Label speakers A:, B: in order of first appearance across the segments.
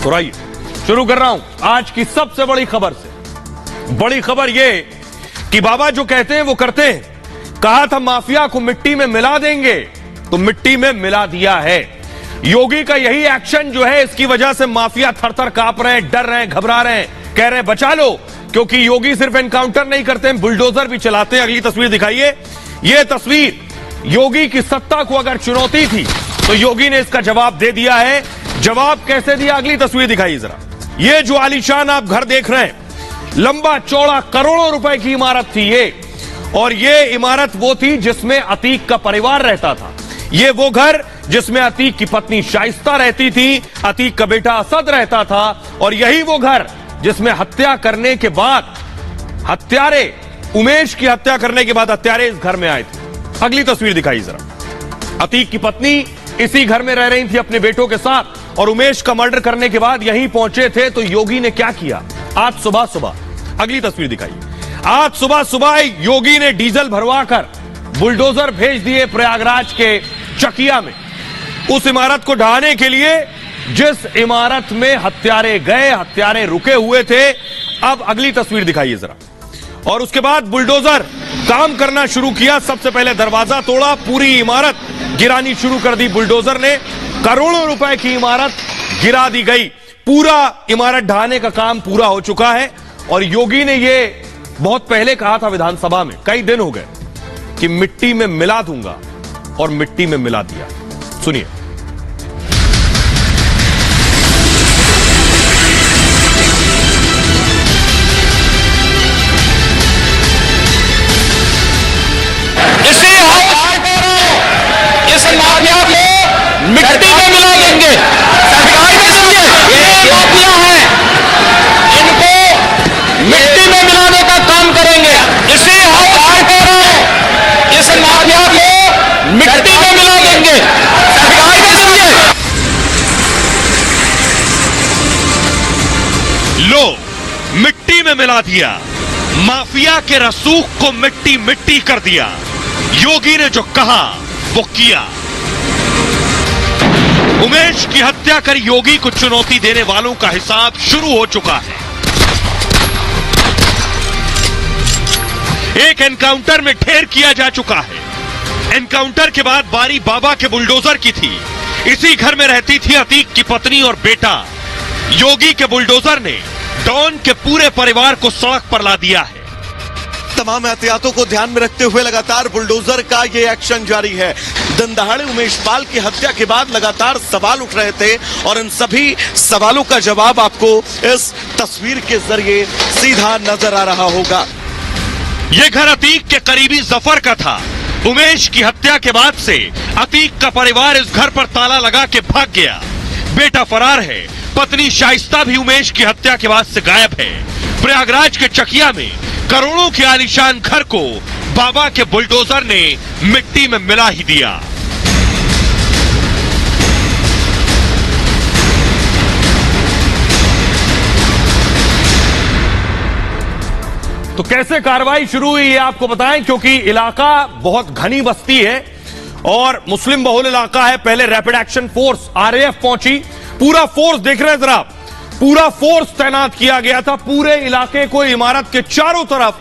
A: तो आइए शुरू कर रहा हूं आज की सबसे बड़ी खबर से। बड़ी खबर यह कि बाबा जो कहते हैं वो करते हैं। कहा था माफिया को मिट्टी में मिला देंगे, तो मिट्टी में मिला दिया है। योगी का यही एक्शन जो है, इसकी वजह से माफिया थर-थर कांप रहे हैं, डर रहे हैं, घबरा रहे हैं, कह रहे हैं बचा लो, क्योंकि योगी सिर्फ एनकाउंटर नहीं करते हैं, बुलडोजर भी चलाते हैं। अगली तस्वीर दिखाइए। यह तस्वीर योगी की सत्ता को अगर चुनौती थी तो योगी ने इसका जवाब दे दिया है। जवाब कैसे दिया, अगली तस्वीर दिखाइए जरा। यह जो आलीशान आप घर देख रहे हैं, लंबा चौड़ा करोड़ों रुपए की इमारत थी ये, और यह इमारत वो थी जिसमें अतीक का परिवार रहता था। यह वो घर जिसमें अतीक की पत्नी शाइस्ता रहती थी, अतीक का बेटा असद रहता था, और यही वो घर जिसमें हत्या करने के बाद हत्यारे, उमेश की हत्या करने के बाद हत्यारे इस घर में आए थे। अगली तस्वीर दिखाइए जरा। अतीक की पत्नी इसी घर में रह रही थी अपने बेटों के साथ, और उमेश का मर्डर करने के बाद यहीं पहुंचे थे। तो योगी ने क्या किया आज सुबह सुबह, अगली तस्वीर दिखाइए। आज सुबह सुबह योगी ने डीजल भरवाकर बुलडोजर भेज दिए प्रयागराज के चकिया में, उस इमारत को ढहाने के लिए जिस इमारत में हत्यारे गए, हत्यारे रुके हुए थे। अब अगली तस्वीर दिखाइए जरा। और उसके बाद बुलडोजर काम करना शुरू किया। सबसे पहले दरवाजा तोड़ा, पूरी इमारत गिरानी शुरू कर दी बुलडोजर ने। करोड़ों रुपए की इमारत गिरा दी गई। पूरा इमारत ढहाने का काम पूरा हो चुका है। और योगी ने यह बहुत पहले कहा था विधानसभा में, कई दिन हो गए, कि मिट्टी में मिला दूंगा, और मिट्टी में मिला दिया। सुनिए।
B: इस माफिया को मिट्टी में मिला देंगे। सरकार में समझे, ये माफिया है, इनको मिट्टी में मिलाने का काम करेंगे। इसी इस माफिया को मिट्टी में मिला देंगे। सरकार में समझे।
A: लो, मिट्टी में मिला दिया। माफिया के रसूख को मिट्टी मिट्टी कर दिया। योगी ने जो कहा वो किया। उमेश की हत्या कर योगी को चुनौती देने वालों का हिसाब शुरू हो चुका है। एक एनकाउंटर में ढेर किया जा चुका है। एनकाउंटर के बाद बारी बाबा के बुलडोजर की थी। इसी घर में रहती थी अतीक की पत्नी और बेटा। योगी के बुलडोजर ने डॉन के पूरे परिवार को सड़क पर ला दिया है।
C: तमाम एहतियातों को ध्यान में रखते हुए लगातार बुलडोजर का ये एक्शन जारी है। दिन दहाड़े उमेश पाल की हत्या के बाद लगातार सवाल उठ रहे थे, और इन सभी सवालों का जवाब आपको इस तस्वीर के जरिए सीधा नजर आ रहा होगा।
A: यह घर अतीक के करीबी जफर का था। उमेश की हत्या के बाद से अतीक का परिवार इस घर पर ताला लगा के भाग गया। बेटा फरार है, पत्नी शाइस्ता भी उमेश की हत्या के बाद से गायब है। प्रयागराज के चकिया में करोड़ों के आलीशान घर को बाबा के बुलडोजर ने मिट्टी में मिला ही दिया। तो कैसे कार्रवाई शुरू हुई ये आपको बताएं, क्योंकि इलाका बहुत घनी बस्ती है और मुस्लिम बहुल इलाका है। पहले रैपिड एक्शन फोर्स आरएएफ पहुंची। पूरा फोर्स देख रहे हैं जरा, पूरा फोर्स तैनात किया गया था। पूरे इलाके को, इमारत के चारों तरफ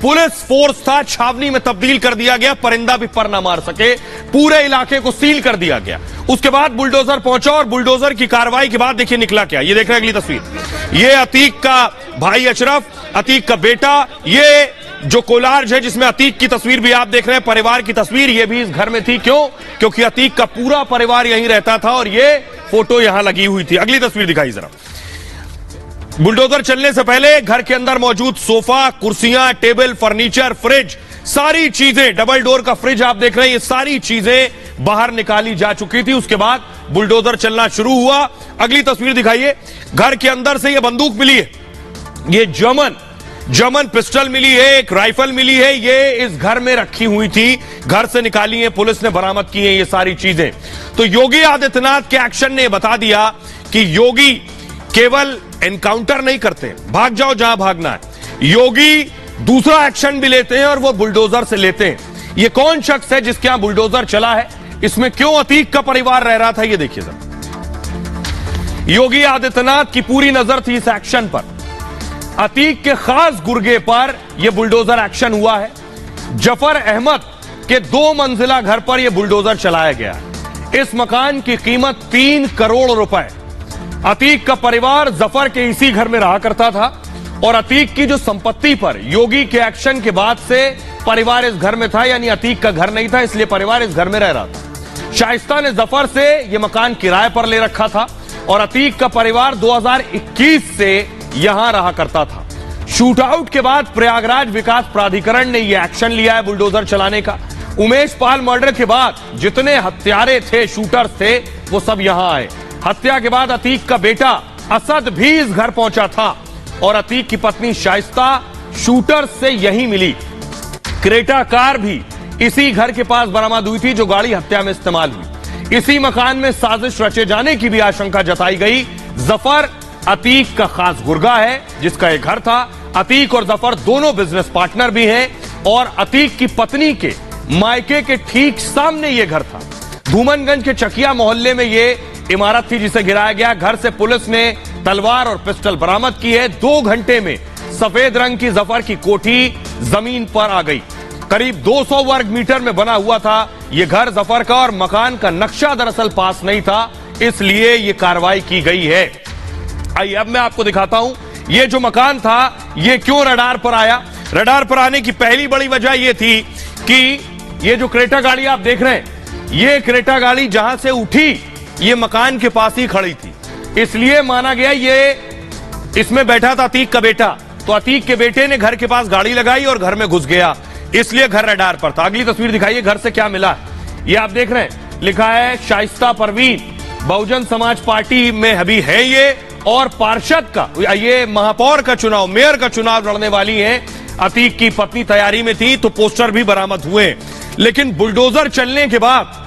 A: पुलिस फोर्स था। छावनी में तब्दील कर दिया गया, परिंदा भी पर ना मार सके। पूरे इलाके को सील कर दिया गया। उसके बाद बुलडोजर पहुंचा, और बुलडोजर की कार्रवाई के बाद देखिए निकला क्या। ये देख रहे हैं अगली तस्वीर। ये अतीक का भाई अशरफ, अतीक का बेटा, ये जो कोलार्ज है जिसमें अतीक की तस्वीर भी आप देख रहे हैं, परिवार की तस्वीर, ये भी इस घर में थी। क्यों? क्योंकि अतीक का पूरा परिवार यहीं रहता था, और ये फोटो यहां लगी हुई थी। अगली तस्वीर दिखाई जरा। बुलडोजर चलने से पहले घर के अंदर मौजूद सोफा, कुर्सियां, टेबल, फर्नीचर, फ्रिज, सारी चीजें, डबल डोर का फ्रिज आप देख रहे हैं, ये सारी चीजें बाहर निकाली जा चुकी थी। उसके बाद बुलडोजर चलना शुरू हुआ। अगली तस्वीर दिखाइए। घर के अंदर से ये बंदूक मिली है, ये जर्मन पिस्टल मिली है, एक राइफल मिली है। ये इस घर में रखी हुई थी, घर से निकाली है, पुलिस ने बरामद की है ये सारी चीजें। तो योगी आदित्यनाथ के एक्शन ने बता दिया कि योगी केवल एनकाउंटर नहीं करते, भाग जाओ जहां भागना है। योगी दूसरा एक्शन भी लेते हैं, और वो बुलडोजर से लेते हैं। ये कौन शख्स है जिसके यहां बुलडोजर चला है, इसमें क्यों अतीक का परिवार रह रहा था, ये देखिए जरा। योगी आदित्यनाथ की पूरी नजर थी इस एक्शन पर। अतीक के खास गुर्गे पर यह बुलडोजर एक्शन हुआ है। जफर अहमद के 2 मंजिला घर पर यह बुलडोजर चलाया गया है। इस मकान की कीमत 3 करोड़ रुपए। अतीक का परिवार जफर के इसी घर में रहा करता था और अतीक की जो संपत्ति पर योगी के एक्शन के बाद से परिवार इस घर में था, यानी अतीक का घर नहीं था, इसलिए परिवार इस घर में रह रहा था। शाइस्ता ने जफर से यह मकान किराए पर ले रखा था और अतीक का परिवार 2021 से यहां रहा करता था। शूट आउट के बाद प्रयागराज विकास प्राधिकरण ने यह एक्शन लिया है बुलडोजर चलाने का। उमेश पाल मर्डर के बाद जितने हत्यारे थे, शूटर्स थे, वो सब यहां आए। हत्या के बाद अतीक का बेटा असद भी इस घर पहुंचा था और अतीक की पत्नी शाइस्ता शूटर से यहीं मिली। क्रेटा कार भी इसी घर के पास बरामद हुई थी जो गाड़ी हत्या में इस्तेमाल हुई। इसी मकान में साजिश रचे जाने की भी आशंका जताई गई। जफर अतीक का खास गुर्गा है जिसका एक घर था। अतीक और जफर दोनों बिजनेस पार्टनर भी हैं और अतीक की पत्नी के मायके के ठीक सामने यह घर था। धूमनगंज के चकिया मोहल्ले में यह इमारत थी जिसे गिराया गया। घर से पुलिस ने तलवार और पिस्टल बरामद की है। 2 घंटे में सफेद रंग की जफर की कोठी जमीन पर आ गई। करीब 200 वर्ग मीटर में बना हुआ था यह घर जफर का और मकान का नक्शा दरअसल पास नहीं था, इसलिए यह कार्रवाई की गई है। आइए अब मैं आपको दिखाता हूं यह जो मकान था यह क्यों रडार पर आया। रडार पर आने की पहली बड़ी वजह यह थी कि यह जो क्रेटा गाड़ी आप देख रहे हैं, यह क्रेटा गाड़ी जहां से उठी ये मकान के पास ही खड़ी थी, इसलिए माना गया ये इसमें बैठा था अतीक का बेटा। तो अतीक के बेटे ने घर के पास गाड़ी लगाई और घर में घुस गया, इसलिए घर रडार पर था। अगली तस्वीर दिखाइए घर से क्या मिला। ये आप देख रहे हैं, लिखा है शाइस्ता परवीन, बहुजन समाज पार्टी में अभी है ये और पार्षद का, ये महापौर का चुनाव, मेयर का चुनाव लड़ने वाली है। अतीक की पत्नी तैयारी में थी तो पोस्टर भी बरामद हुए। लेकिन बुलडोजर चलने के बाद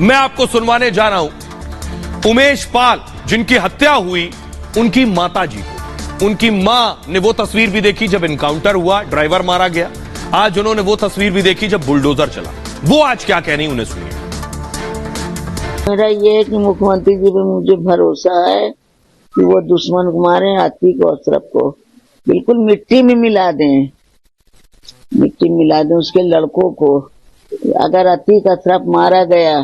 A: मैं आपको सुनवाने जा रहा हूं उमेश पाल जिनकी हत्या हुई, उनकी माता जी को। उनकी मां ने वो तस्वीर भी देखी जब इनकाउंटर हुआ, ड्राइवर मारा गया। आज उन्होंने वो तस्वीर भी देखी जब बुलडोजर चला। वो आज क्या कह रही उन्हें सुनिए।
D: मेरा ये है कि मुख्यमंत्री जी पे मुझे भरोसा है कि वो दुश्मन को मारे, अतीक और अशरफ को बिल्कुल मिट्टी में मिला दें, मिट्टी मिला दें उसके लड़कों को। अगर अतीक अशरफ मारा गया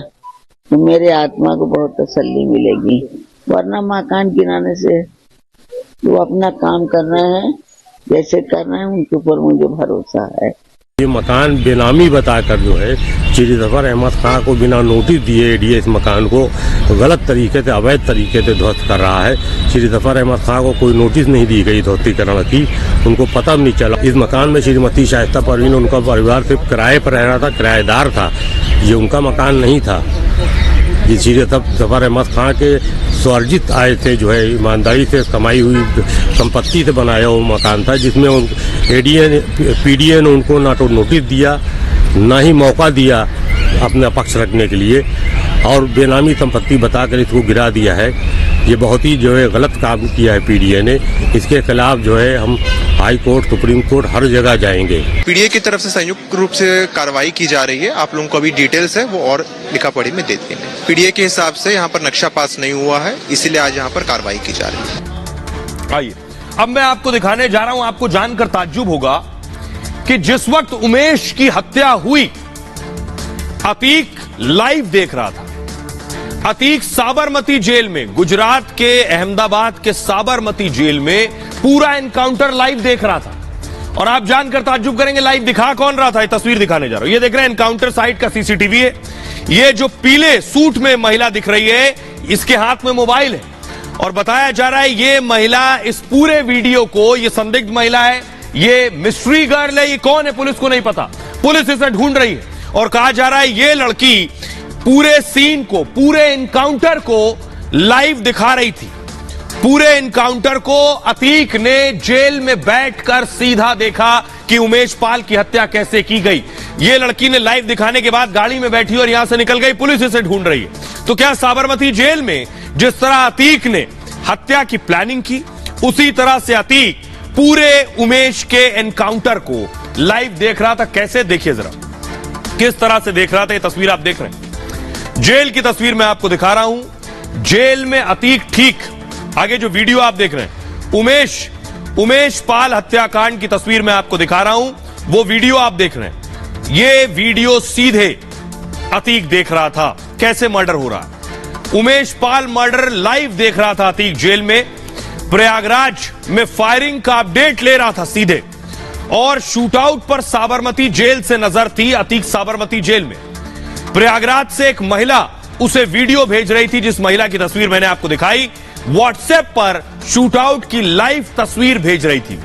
D: तो मेरे आत्मा को बहुत तसल्ली मिलेगी, वरना मकान गिराने से वो अपना काम कर रहे हैं जैसे कर रहे हैं, उनके ऊपर मुझे भरोसा है।
E: ये मकान बेनामी बताकर जो है श्री जफर अहमद खां को बिना नोटिस दिए एडीए इस मकान को गलत तरीके से, अवैध तरीके से ध्वस्त कर रहा है। श्री जफर अहमद खां को कोई नोटिस नहीं दी गई ध्वस्तीकरण की, उनको पता भी नहीं चला। इस मकान में श्रीमती शाइस्ता परवीन, उनका परिवार सिर्फ किराए पर रह रहा था, किराएदार था, ये उनका मकान नहीं था। ये श्री जफर अहमद खां के स्वार्जित आय थे, जो है ईमानदारी से कमाई हुई संपत्ति से बनाया हुआ मकान था, जिसमें पीडीए ने उनको ना तो नोटिस दिया ना ही मौका दिया अपना पक्ष रखने के लिए, और बेनामी संपत्ति बताकर इसको गिरा दिया है। ये बहुत ही जो है गलत काम किया है पीडीए ने। इसके खिलाफ जो है हम हाई कोर्ट, सुप्रीम कोर्ट, हर जगह जाएंगे।
F: पीडीए की तरफ से संयुक्त रूप से कार्रवाई की जा रही है। आप लोगों को अभी डिटेल्स है वो और लिखा पढ़ी में दे देंगे। पीडीए के हिसाब से यहाँ पर नक्शा पास नहीं हुआ है, इसीलिए आज यहाँ पर कार्रवाई की जा रही है।
A: आइए अब मैं आपको दिखाने जा रहा हूं, आपको जानकर ताज्जुब होगा कि जिस वक्त उमेश की हत्या हुई अतीक लाइव देख रहा था। अतीक साबरमती जेल में, गुजरात के अहमदाबाद के साबरमती जेल में पूरा एनकाउंटर लाइव देख रहा था। और आप जानकर ताज्जुब करेंगे लाइव दिखा कौन रहा था। ये तस्वीर दिखाने जा रहा हूं, ये देख रहे हैं एनकाउंटर साइट का सीसीटीवी है। ये जो पीले सूट में महिला दिख रही है, इसके हाथ में मोबाइल है और बताया जा रहा है ये महिला इस पूरे वीडियो को, ये संदिग्ध महिला है, ये मिस्ट्री गर्ल है, ये कौन है पुलिस को नहीं पता, पुलिस इसे ढूंढ रही है। और कहा जा रहा है ये लड़की पूरे सीन को, पूरे एनकाउंटर को लाइव दिखा रही थी। पूरे एनकाउंटर को अतीक ने जेल में बैठकर सीधा देखा कि उमेश पाल की हत्या कैसे की गई। ये लड़की ने लाइव दिखाने के बाद गाड़ी में बैठी और यहां से निकल गई, पुलिस इसे ढूंढ रही है। तो क्या साबरमती जेल में जिस तरह अतीक ने हत्या की प्लानिंग की, उसी तरह से अतीक पूरे उमेश के एनकाउंटर को लाइव देख रहा था। कैसे, देखिए जरा किस तरह से देख रहा था। ये तस्वीर आप देख रहे हैं, जेल की तस्वीर मैं आपको दिखा रहा हूं। जेल में अतीक ठीक। आगे जो वीडियो आप देख रहे हैं उमेश पाल हत्याकांड की तस्वीर मैं आपको दिखा रहा हूं, वो वीडियो आप देख रहे हैं। ये वीडियो सीधे अतीक देख रहा था कैसे मर्डर हो रहा है। उमेश पाल मर्डर लाइव देख रहा था अतीक जेल में। प्रयागराज में फायरिंग का अपडेट ले रहा था सीधे, और शूटआउट पर साबरमती जेल से नजर थी अतीक साबरमती जेल में। प्रयागराज से एक महिला उसे वीडियो भेज रही थी, जिस महिला की तस्वीर मैंने आपको दिखाई। व्हाट्सएप पर शूटआउट की लाइव तस्वीर भेज रही थी।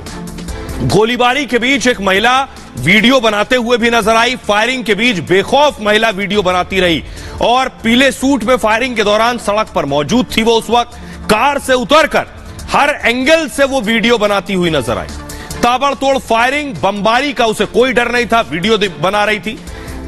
A: गोलीबारी के बीच एक महिला वीडियो बनाते हुए भी नजर आई। फायरिंग के बीच बेखौफ महिला वीडियो बनाती रही, और पीले सूट में फायरिंग के दौरान सड़क पर मौजूद थी। वो उस वक्त कार से उतरकर हर एंगल से वो वीडियो बनाती हुई नजर आई। ताबड़तोड़ फायरिंग, बमबारी का उसे कोई डर नहीं था, वीडियो बना रही थी।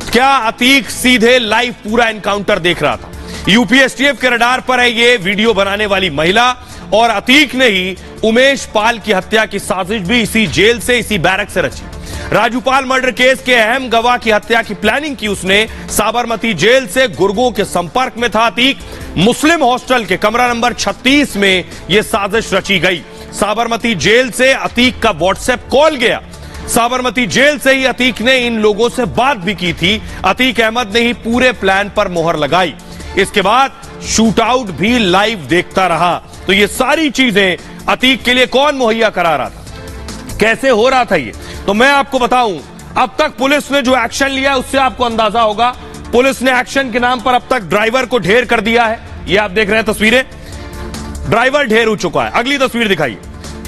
A: क्या अतीक सीधे लाइव पूरा एनकाउंटर देख रहा था? यूपीएसटीएफ के रडार पर है ये वीडियो बनाने वाली महिला, और अतीक ने ही उमेश पाल की हत्या की साजिश भी इसी जेल से, इसी बैरक से रची। राजूपाल मर्डर केस के अहम गवाह की हत्या की प्लानिंग की उसने। साबरमती जेल से गुर्गों के संपर्क में था अतीक। मुस्लिम हॉस्टल के कमरा नंबर 36 में यह साजिश रची गई। साबरमती जेल से अतीक का व्हाट्सएप कॉल गया। साबरमती जेल से ही अतीक ने इन लोगों से बात भी की थी। अतीक अहमद ने ही पूरे प्लान पर मोहर लगाई। इसके बाद शूटआउट भी लाइव देखता रहा। तो ये सारी चीजें अतीक के लिए कौन मुहैया करा रहा था, कैसे हो रहा था ये, तो मैं आपको बताऊं। अब तक पुलिस ने जो एक्शन लिया उससे आपको अंदाजा होगा। पुलिस ने एक्शन के नाम पर अब तक ड्राइवर को ढेर कर दिया है। ये आप देख रहे हैं तस्वीरें, ड्राइवर ढेर हो चुका है। अगली तस्वीर दिखाइए।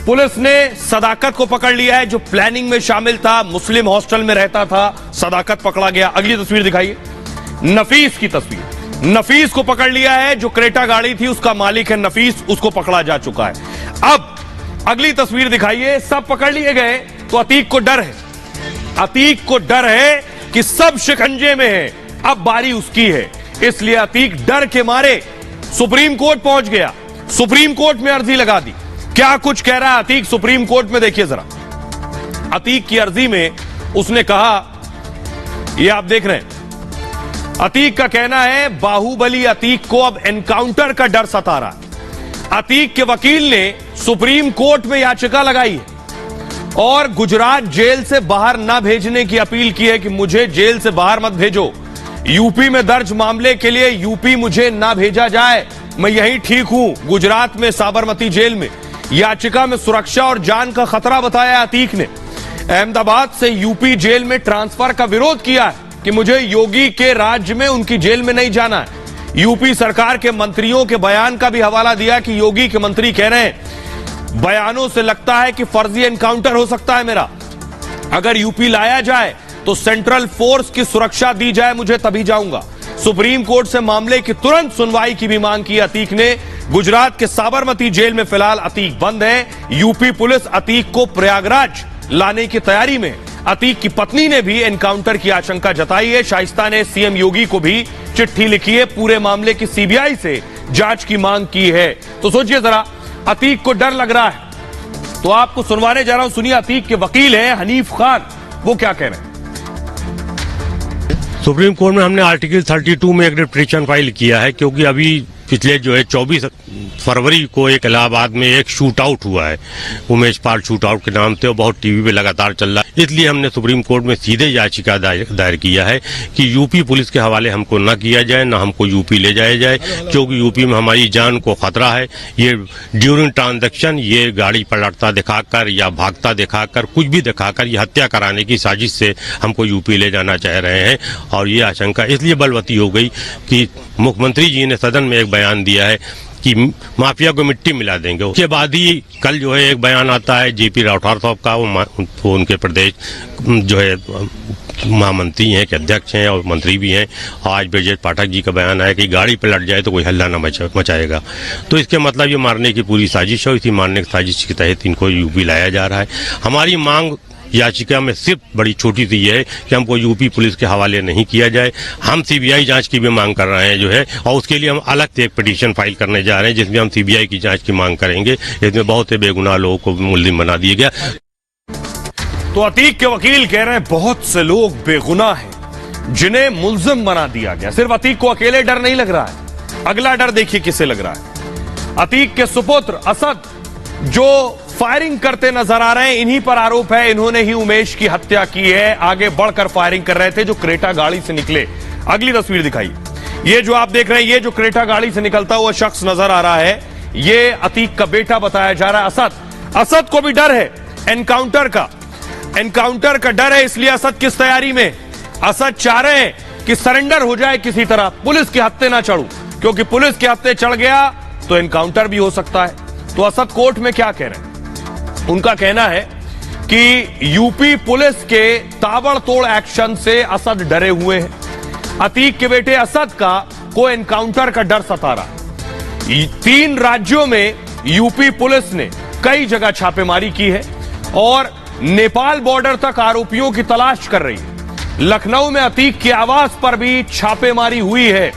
A: पुलिस ने सदाकत को पकड़ लिया है, जो प्लानिंग में शामिल था, मुस्लिम हॉस्टल में रहता था। सदाकत पकड़ा गया। अगली तस्वीर दिखाइए, नफीस की तस्वीर। नफीस को पकड़ लिया है, जो क्रेटा गाड़ी थी उसका मालिक है नफीस, उसको पकड़ा जा चुका है। अब अगली तस्वीर दिखाइए। सब पकड़ लिए गए तो अतीक को डर है। अतीक को डर है कि सब शिकंजे में है, अब बारी उसकी है। इसलिए अतीक डर के मारे सुप्रीम कोर्ट पहुंच गया। सुप्रीम कोर्ट में अर्जी लगा दी। क्या कुछ कह रहा है अतीक सुप्रीम कोर्ट में, देखिए जरा। अतीक की अर्जी में उसने कहा, ये आप देख रहे हैं, अतीक का कहना है बाहुबली अतीक को अब एनकाउंटर का डर सता रहा है। अतीक के वकील ने सुप्रीम कोर्ट में याचिका लगाई है और गुजरात जेल से बाहर ना भेजने की अपील की है कि मुझे जेल से बाहर मत भेजो। यूपी में दर्ज मामले के लिए यूपी मुझे ना भेजा जाए, मैं यहीं ठीक हूं, गुजरात में साबरमती जेल में। याचिका में सुरक्षा और जान का खतरा बताया अतीक ने। अहमदाबाद से यूपी जेल में ट्रांसफर का विरोध किया है कि मुझे योगी के राज्य में उनकी जेल में नहीं जाना है। यूपी सरकार के मंत्रियों के बयान का भी हवाला दिया कि योगी के मंत्री कह रहे हैं, बयानों से लगता है कि फर्जी एनकाउंटर हो सकता है मेरा। अगर यूपी लाया जाए तो सेंट्रल फोर्स की सुरक्षा दी जाए, मुझे तभी जाऊंगा। सुप्रीम कोर्ट से मामले की तुरंत सुनवाई की भी मांग की अतीक ने। गुजरात के साबरमती जेल में फिलहाल अतीक बंद है। यूपी पुलिस अतीक को प्रयागराज लाने की तैयारी में। अतीक की पत्नी ने भी एनकाउंटर की आशंका जताई है। शाइस्ता ने सीएम योगी को भी चिट्ठी लिखी है, पूरे मामले की सीबीआई से जांच की मांग की है। तो सोचिए जरा, अतीक को डर लग रहा है तो आपको सुनवाने जा रहा हूं। सुनिए, अतीक के वकील हैं हनीफ खान, वो क्या कह रहे हैं।
E: सुप्रीम कोर्ट में हमने आर्टिकल 32 में एक पिटीशन फाइल किया है, क्योंकि अभी पिछले जो है 24 फरवरी को एक इलाहाबाद में एक शूट आउट हुआ है, उमेश पाल शूट आउट के नाम से, और बहुत टीवी पे लगातार चल रहा है। इसलिए हमने सुप्रीम कोर्ट में सीधे याचिका दायर किया है कि यूपी पुलिस के हवाले हमको न किया जाए, न हमको यूपी ले जाया जाए, क्योंकि यूपी में हमारी जान को खतरा है। ये ड्यूरिंग ट्रांजैक्शन ये गाड़ी पलटता दिखाकर या भागता दिखाकर, कुछ भी दिखाकर ये हत्या कराने की साजिश से हमको यूपी ले जाना चाह रहे हैं। और ये आशंका इसलिए बलवती हो गई कि मुख्यमंत्री जी ने सदन में एक बयान दिया है कि माफिया को मिट्टी मिला देंगे। उसके बाद ही कल जो है एक बयान आता है जेपी राठौर साहब का, वो उनके प्रदेश जो है महामंत्री हैं कि अध्यक्ष हैं और मंत्री भी हैं। आज ब्रजेश पाठक जी का बयान आया कि गाड़ी पलट जाए तो कोई हल्ला न मचाएगा। तो इसके मतलब ये मारने की पूरी साजिश है। इसी मारने की साजिश के तहत इनको यूपी लाया जा रहा है। हमारी मांग याचिका में सिर्फ बड़ी छोटी सी है कि हमको यूपी पुलिस के हवाले नहीं किया जाए। हम सीबीआई जांच की भी मांग कर रहे हैं जो है, और उसके लिए हम अलग से एक पिटीशन फाइल करने जा रहे हैं जिसमें हम सीबीआई की जांच की मांग करेंगे। इसमें बहुत से बेगुनाह लोगों को मुलजिम बना दिया गया।
A: तो अतीक के वकील कह रहे हैं बहुत से लोग बेगुनाह हैं जिन्हें मुलजिम बना दिया गया। सिर्फ अतीक को अकेले डर नहीं लग रहा है, अगला डर देखिए किसे लग रहा है। अतीक के सुपुत्र असद जो फायरिंग करते नजर आ रहे हैं, इन्हीं पर आरोप है, इन्होंने ही उमेश की हत्या की है। आगे बढ़कर फायरिंग कर रहे थे जो क्रेटा गाड़ी से निकले। अगली तस्वीर दिखाइए। ये जो आप देख रहे हैं, ये जो क्रेटा गाड़ी से निकलता हुआ शख्स नजर आ रहा है, ये अतीक का बेटा बताया जा रहा है असद। असद को भी डर है एनकाउंटर का डर है, इसलिए असद किस तैयारी में? असद चाह रहे हैं कि सरेंडर हो जाए किसी तरह, पुलिस के हत्थे ना चढ़ूं, क्योंकि पुलिस के हत्थे चढ़ गया तो एनकाउंटर भी हो सकता है। तो असद कोर्ट में क्या कह रहे हैं? उनका कहना है कि यूपी पुलिस के ताबड़तोड़ एक्शन से असद डरे हुए हैं। अतीक के बेटे असद को एनकाउंटर का डर सता रहा है। 3 राज्यों में यूपी पुलिस ने कई जगह छापेमारी की है और नेपाल बॉर्डर तक आरोपियों की तलाश कर रही है। लखनऊ में अतीक के आवास पर भी छापेमारी हुई है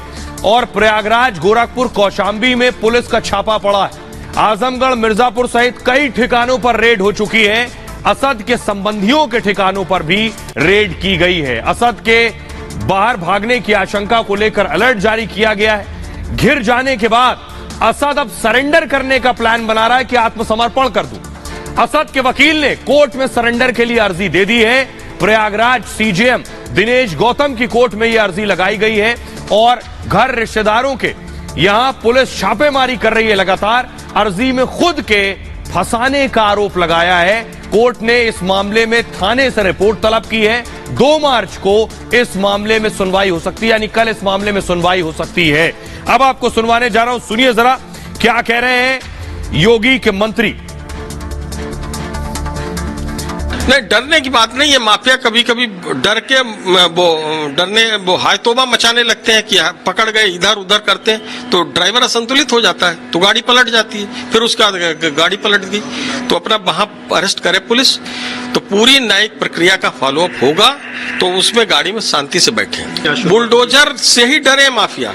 A: और प्रयागराज, गोरखपुर, कौशांबी में पुलिस का छापा पड़ा है। आजमगढ़, मिर्जापुर सहित कई ठिकानों पर रेड हो चुकी है। असद के संबंधियों के ठिकानों पर भी रेड की गई है। असद के बाहर भागने की आशंका को लेकर अलर्ट जारी किया गया है। घिर जाने के बाद असद अब सरेंडर करने का प्लान बना रहा है कि आत्मसमर्पण कर दूं। असद के वकील ने कोर्ट में सरेंडर के लिए अर्जी दे दी है। प्रयागराज सीजेएम दिनेश गौतम की कोर्ट में यह अर्जी लगाई गई है और घर रिश्तेदारों के यहां पुलिस छापेमारी कर रही है लगातार। अर्जी में खुद के फंसाने का आरोप लगाया है। कोर्ट ने इस मामले में थाने से रिपोर्ट तलब की है। 2 मार्च को इस मामले में सुनवाई हो सकती है, यानी कल इस मामले में सुनवाई हो सकती है। अब आपको सुनवाने जा रहा हूं, सुनिए जरा क्या कह रहे हैं योगी के मंत्री।
G: नहीं, डरने की बात नहीं है। माफिया कभी कभी डर के वो हाय तौबा मचाने लगते हैं कि पकड़ गए, इधर उधर करते हैं तो ड्राइवर असंतुलित हो जाता है तो गाड़ी पलट जाती है। फिर उसके बाद गाड़ी पलट गई तो अपना वहां अरेस्ट करे पुलिस, तो पूरी न्यायिक प्रक्रिया का फॉलोअप होगा तो उसमें गाड़ी में शांति से बैठे। बुलडोजर से ही डरे माफिया।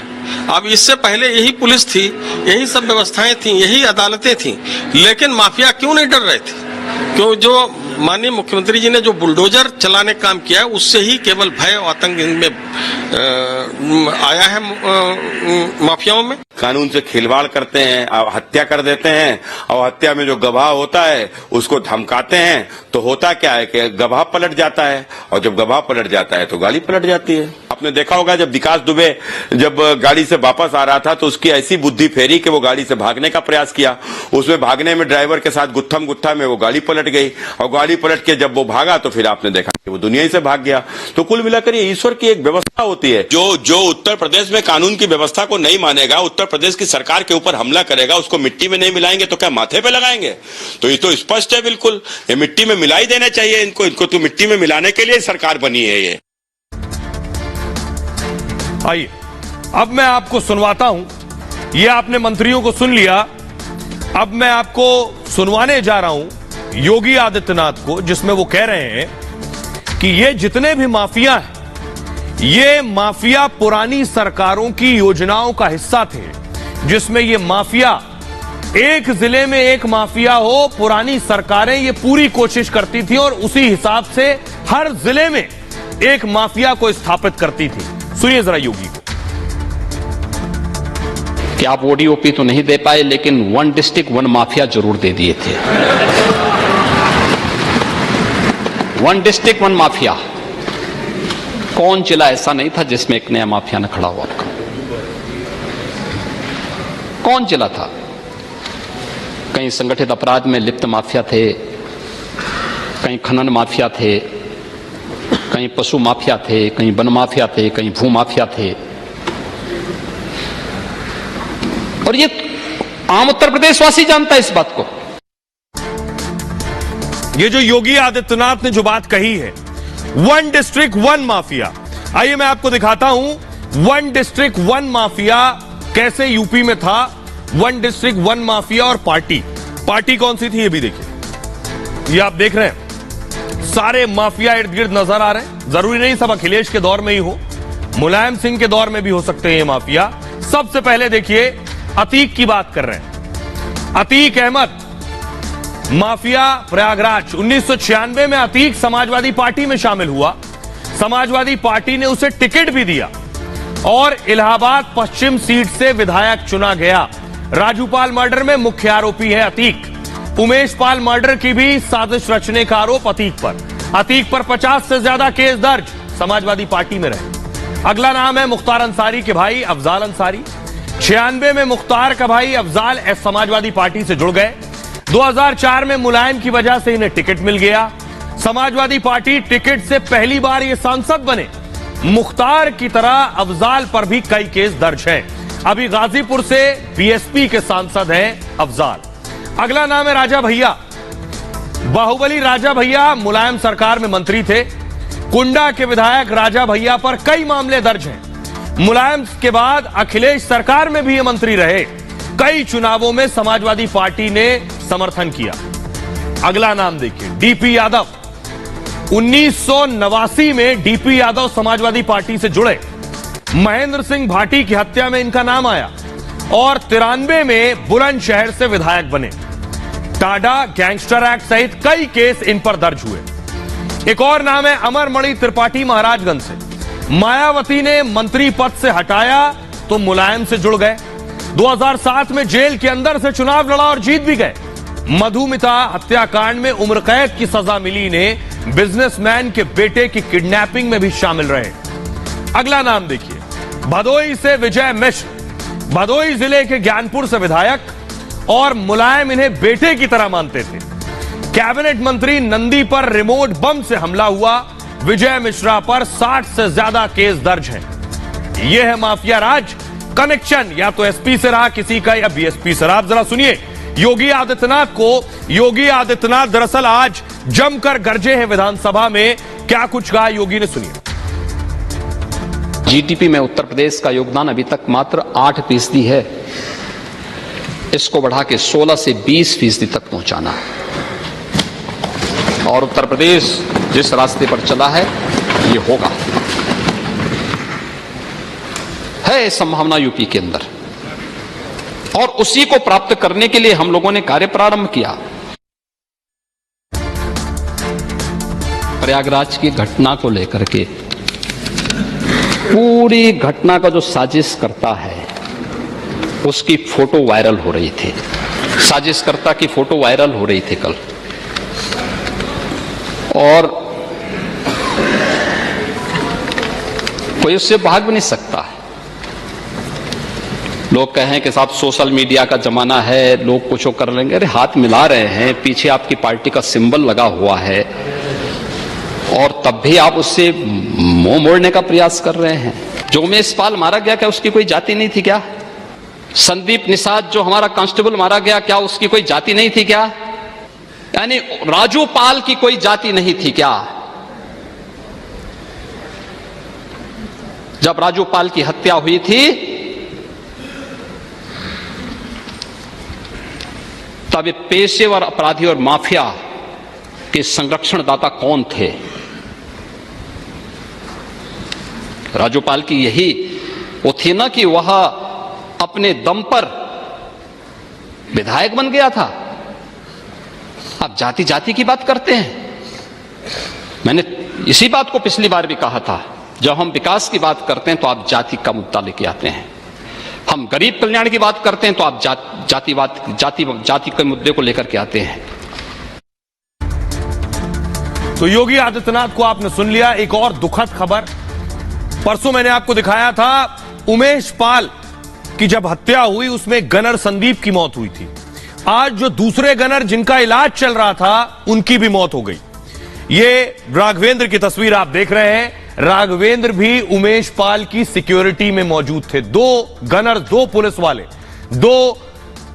G: अब इससे पहले यही पुलिस थी, यही सब व्यवस्थाएं थी, यही अदालतें थी, लेकिन माफिया क्यों नहीं डर रहे थे? क्यों? जो माननीय मुख्यमंत्री जी ने जो बुलडोजर चलाने काम किया है उससे ही केवल भय और आतंक इनमें आया है माफियाओं में।
H: कानून से खिलवाड़ करते हैं, हत्या कर देते हैं और हत्या में जो गवाह होता है उसको धमकाते हैं तो होता क्या है कि गवाह पलट जाता है और जब गवाह पलट जाता है तो गाड़ी पलट जाती है। आपने देखा होगा जब विकास दुबे जब गाड़ी से वापस आ रहा था तो उसकी ऐसी बुद्धि फेरी कि वो गाड़ी से भागने का प्रयास किया। उसमें भागने में ड्राइवर के साथ गुत्थम गुत्था में वो गाड़ी पलट गई और गाड़ी पलट के जब वो भागा तो फिर आपने देखा कि वो दुनिया ही से भाग गया। तो कुल मिलाकर ये ईश्वर की एक व्यवस्था होती है। जो उत्तर प्रदेश में कानून की व्यवस्था को नहीं मानेगा, उत्तर प्रदेश की सरकार के ऊपर हमला करेगा, उसको मिट्टी में नहीं मिलाएंगे तो क्या माथे पे लगाएंगे? तो ये तो स्पष्ट है बिल्कुल, ये मिट्टी में मिला ही देना चाहिए इनको तो मिट्टी में मिलाने के लिए सरकार बनी है ये।
A: आइए अब मैं आपको सुनवाता हूं। ये आपने मंत्रियों को सुन लिया, अब मैं आपको सुनवाने जा रहा हूं योगी आदित्यनाथ को, जिसमें वो कह रहे हैं कि ये जितने भी माफिया हैं, ये माफिया पुरानी सरकारों की योजनाओं का हिस्सा थे, जिसमें ये माफिया एक जिले में एक माफिया हो, पुरानी सरकारें ये पूरी कोशिश करती थी और उसी हिसाब से हर जिले में एक माफिया को स्थापित करती थी। सुनिए जरा योगी को।
B: कि आप ओडीओपी तो नहीं दे पाए लेकिन 1 डिस्ट्रिक्ट 1 माफिया जरूर दे दिए थे। 1 डिस्ट्रिक्ट 1 माफिया। कौन जिला ऐसा नहीं था जिसमें एक नया माफिया न खड़ा हुआ? कौन जिला था? कहीं संगठित अपराध में लिप्त माफिया थे, कहीं खनन माफिया थे, कहीं पशु माफिया थे, कहीं वन माफिया थे, कहीं भू माफिया थे। और ये आम उत्तर प्रदेशवासी जानता है इस बात को।
A: ये जो योगी आदित्यनाथ ने जो बात कही है, 1 डिस्ट्रिक्ट 1 माफिया, आइए मैं आपको दिखाता हूं 1 डिस्ट्रिक्ट 1 माफिया कैसे यूपी में था। 1 डिस्ट्रिक्ट 1 माफिया और पार्टी कौन सी थी ये भी देखिए। ये आप देख रहे हैं सारे माफिया इर्द गिर्द नजर आ रहे हैं। जरूरी नहीं सब अखिलेश के दौर में ही हो, मुलायम सिंह के दौर में भी हो सकते हैं ये माफिया। सबसे पहले देखिए अतीक की बात कर रहे हैं। अतीक अहमद माफिया प्रयागराज। 1996 में अतीक समाजवादी पार्टी में शामिल हुआ। समाजवादी पार्टी ने उसे टिकट भी दिया और इलाहाबाद पश्चिम सीट से विधायक चुना गया। राजूपाल मर्डर में मुख्य आरोपी है अतीक। उमेश पाल मर्डर की भी साजिश रचने का आरोप अतीक पर 50 से ज्यादा केस दर्ज, समाजवादी पार्टी में रहे। अगला नाम है मुख्तार अंसारी के भाई अफजाल अंसारी। 96 में मुख्तार का भाई अफजाल समाजवादी पार्टी से जुड़ गए। 2004 में मुलायम की वजह से इन्हें टिकट मिल गया। समाजवादी पार्टी टिकट से पहली बार ये सांसद बने। मुख्तार की तरह अफजाल पर भी कई केस दर्ज हैं। अभी गाजीपुर से बीएसपी के सांसद हैं अफजाल। अगला नाम है राजा भैया। बाहुबली राजा भैया मुलायम सरकार में मंत्री थे। कुंडा के विधायक राजा भैया पर कई मामले दर्ज हैं। मुलायम के बाद अखिलेश सरकार में भी ये मंत्री रहे। कई चुनावों में समाजवादी पार्टी ने समर्थन किया। अगला नाम देखिए, डीपी यादव। 1989 में डीपी यादव समाजवादी पार्टी से जुड़े। महेंद्र सिंह भाटी की हत्या में इनका नाम आया और 93 में बुलंदशहर से विधायक बने। टाडा गैंगस्टर एक्ट सहित कई केस इन पर दर्ज हुए। एक और नाम है अमरमणि त्रिपाठी महाराजगंज से। मायावती ने मंत्री पद से हटाया तो मुलायम से जुड़ गए। 2007 में जेल के अंदर से चुनाव लड़ा और जीत भी गए। मधुमिता हत्याकांड में उम्र कैद की सजा मिली ने बिजनेसमैन के बेटे की किडनैपिंग में भी शामिल रहे। अगला नाम देखिए, भदोई से विजय मिश्र। भदोई जिले के ज्ञानपुर से विधायक और मुलायम इन्हें बेटे की तरह मानते थे। कैबिनेट मंत्री नंदी पर रिमोट बम से हमला हुआ। विजय मिश्रा पर 60 से ज्यादा केस दर्ज हैं। यह है माफिया राज। कनेक्शन या तो एसपी से रहा किसी का या बीएसपी से रहा। आप जरा सुनिए योगी आदित्यनाथ दरअसल आज जमकर गरजे हैं विधानसभा में। क्या कुछ कहा योगी ने, सुनिए।
B: जीडीपी में उत्तर प्रदेश का योगदान अभी तक मात्र 8% है। इसको बढ़ा के 16 से 20% तक पहुंचाना और उत्तर प्रदेश जिस रास्ते पर चला है ये होगा, है संभावना यूपी के अंदर और उसी को प्राप्त करने के लिए हम लोगों ने कार्य प्रारंभ किया। प्रयागराज की घटना को लेकर के पूरी घटना का जो साजिश करता है उसकी फोटो वायरल हो रही थी। साजिशकर्ता की फोटो वायरल हो रही थी कल और कोई उससे भाग भी नहीं सकता। लोग कहें कि साहब सोशल मीडिया का जमाना है, लोग कुछ कर लेंगे। अरे हाथ मिला रहे हैं, पीछे आपकी पार्टी का सिंबल लगा हुआ है और तब भी आप उससे मुंह मोड़ने का प्रयास कर रहे हैं। जो उमेश पाल मारा गया क्या उसकी कोई जाति नहीं थी क्या? संदीप निषाद जो हमारा कांस्टेबल मारा गया क्या उसकी कोई जाति नहीं थी क्या? यानी राजू पाल की कोई जाति नहीं थी क्या? जब राजू पाल की हत्या हुई थी तब ये पेशेवर अपराधी और माफिया के संरक्षणदाता कौन थे? राजूपाल की यही वो थी ना कि वह अपने दम पर विधायक बन गया था। आप जाति जाति की बात करते हैं। मैंने इसी बात को पिछली बार भी कहा था, जब हम विकास की बात करते हैं तो आप जाति का मुद्दा लेके आते हैं, हम गरीब कल्याण की बात करते हैं तो आप जाति के मुद्दे को लेकर के आते हैं।
A: तो योगी आदित्यनाथ को आपने सुन लिया। एक और दुखद खबर, परसों मैंने आपको दिखाया था उमेश पाल की जब हत्या हुई उसमें गनर संदीप की मौत हुई थी। आज जो दूसरे गनर जिनका इलाज चल रहा था उनकी भी मौत हो गई। ये राघवेंद्र की तस्वीर आप देख रहे हैं। राघवेंद्र भी उमेश पाल की सिक्योरिटी में मौजूद थे। 2 गनर, 2 पुलिस वाले, 2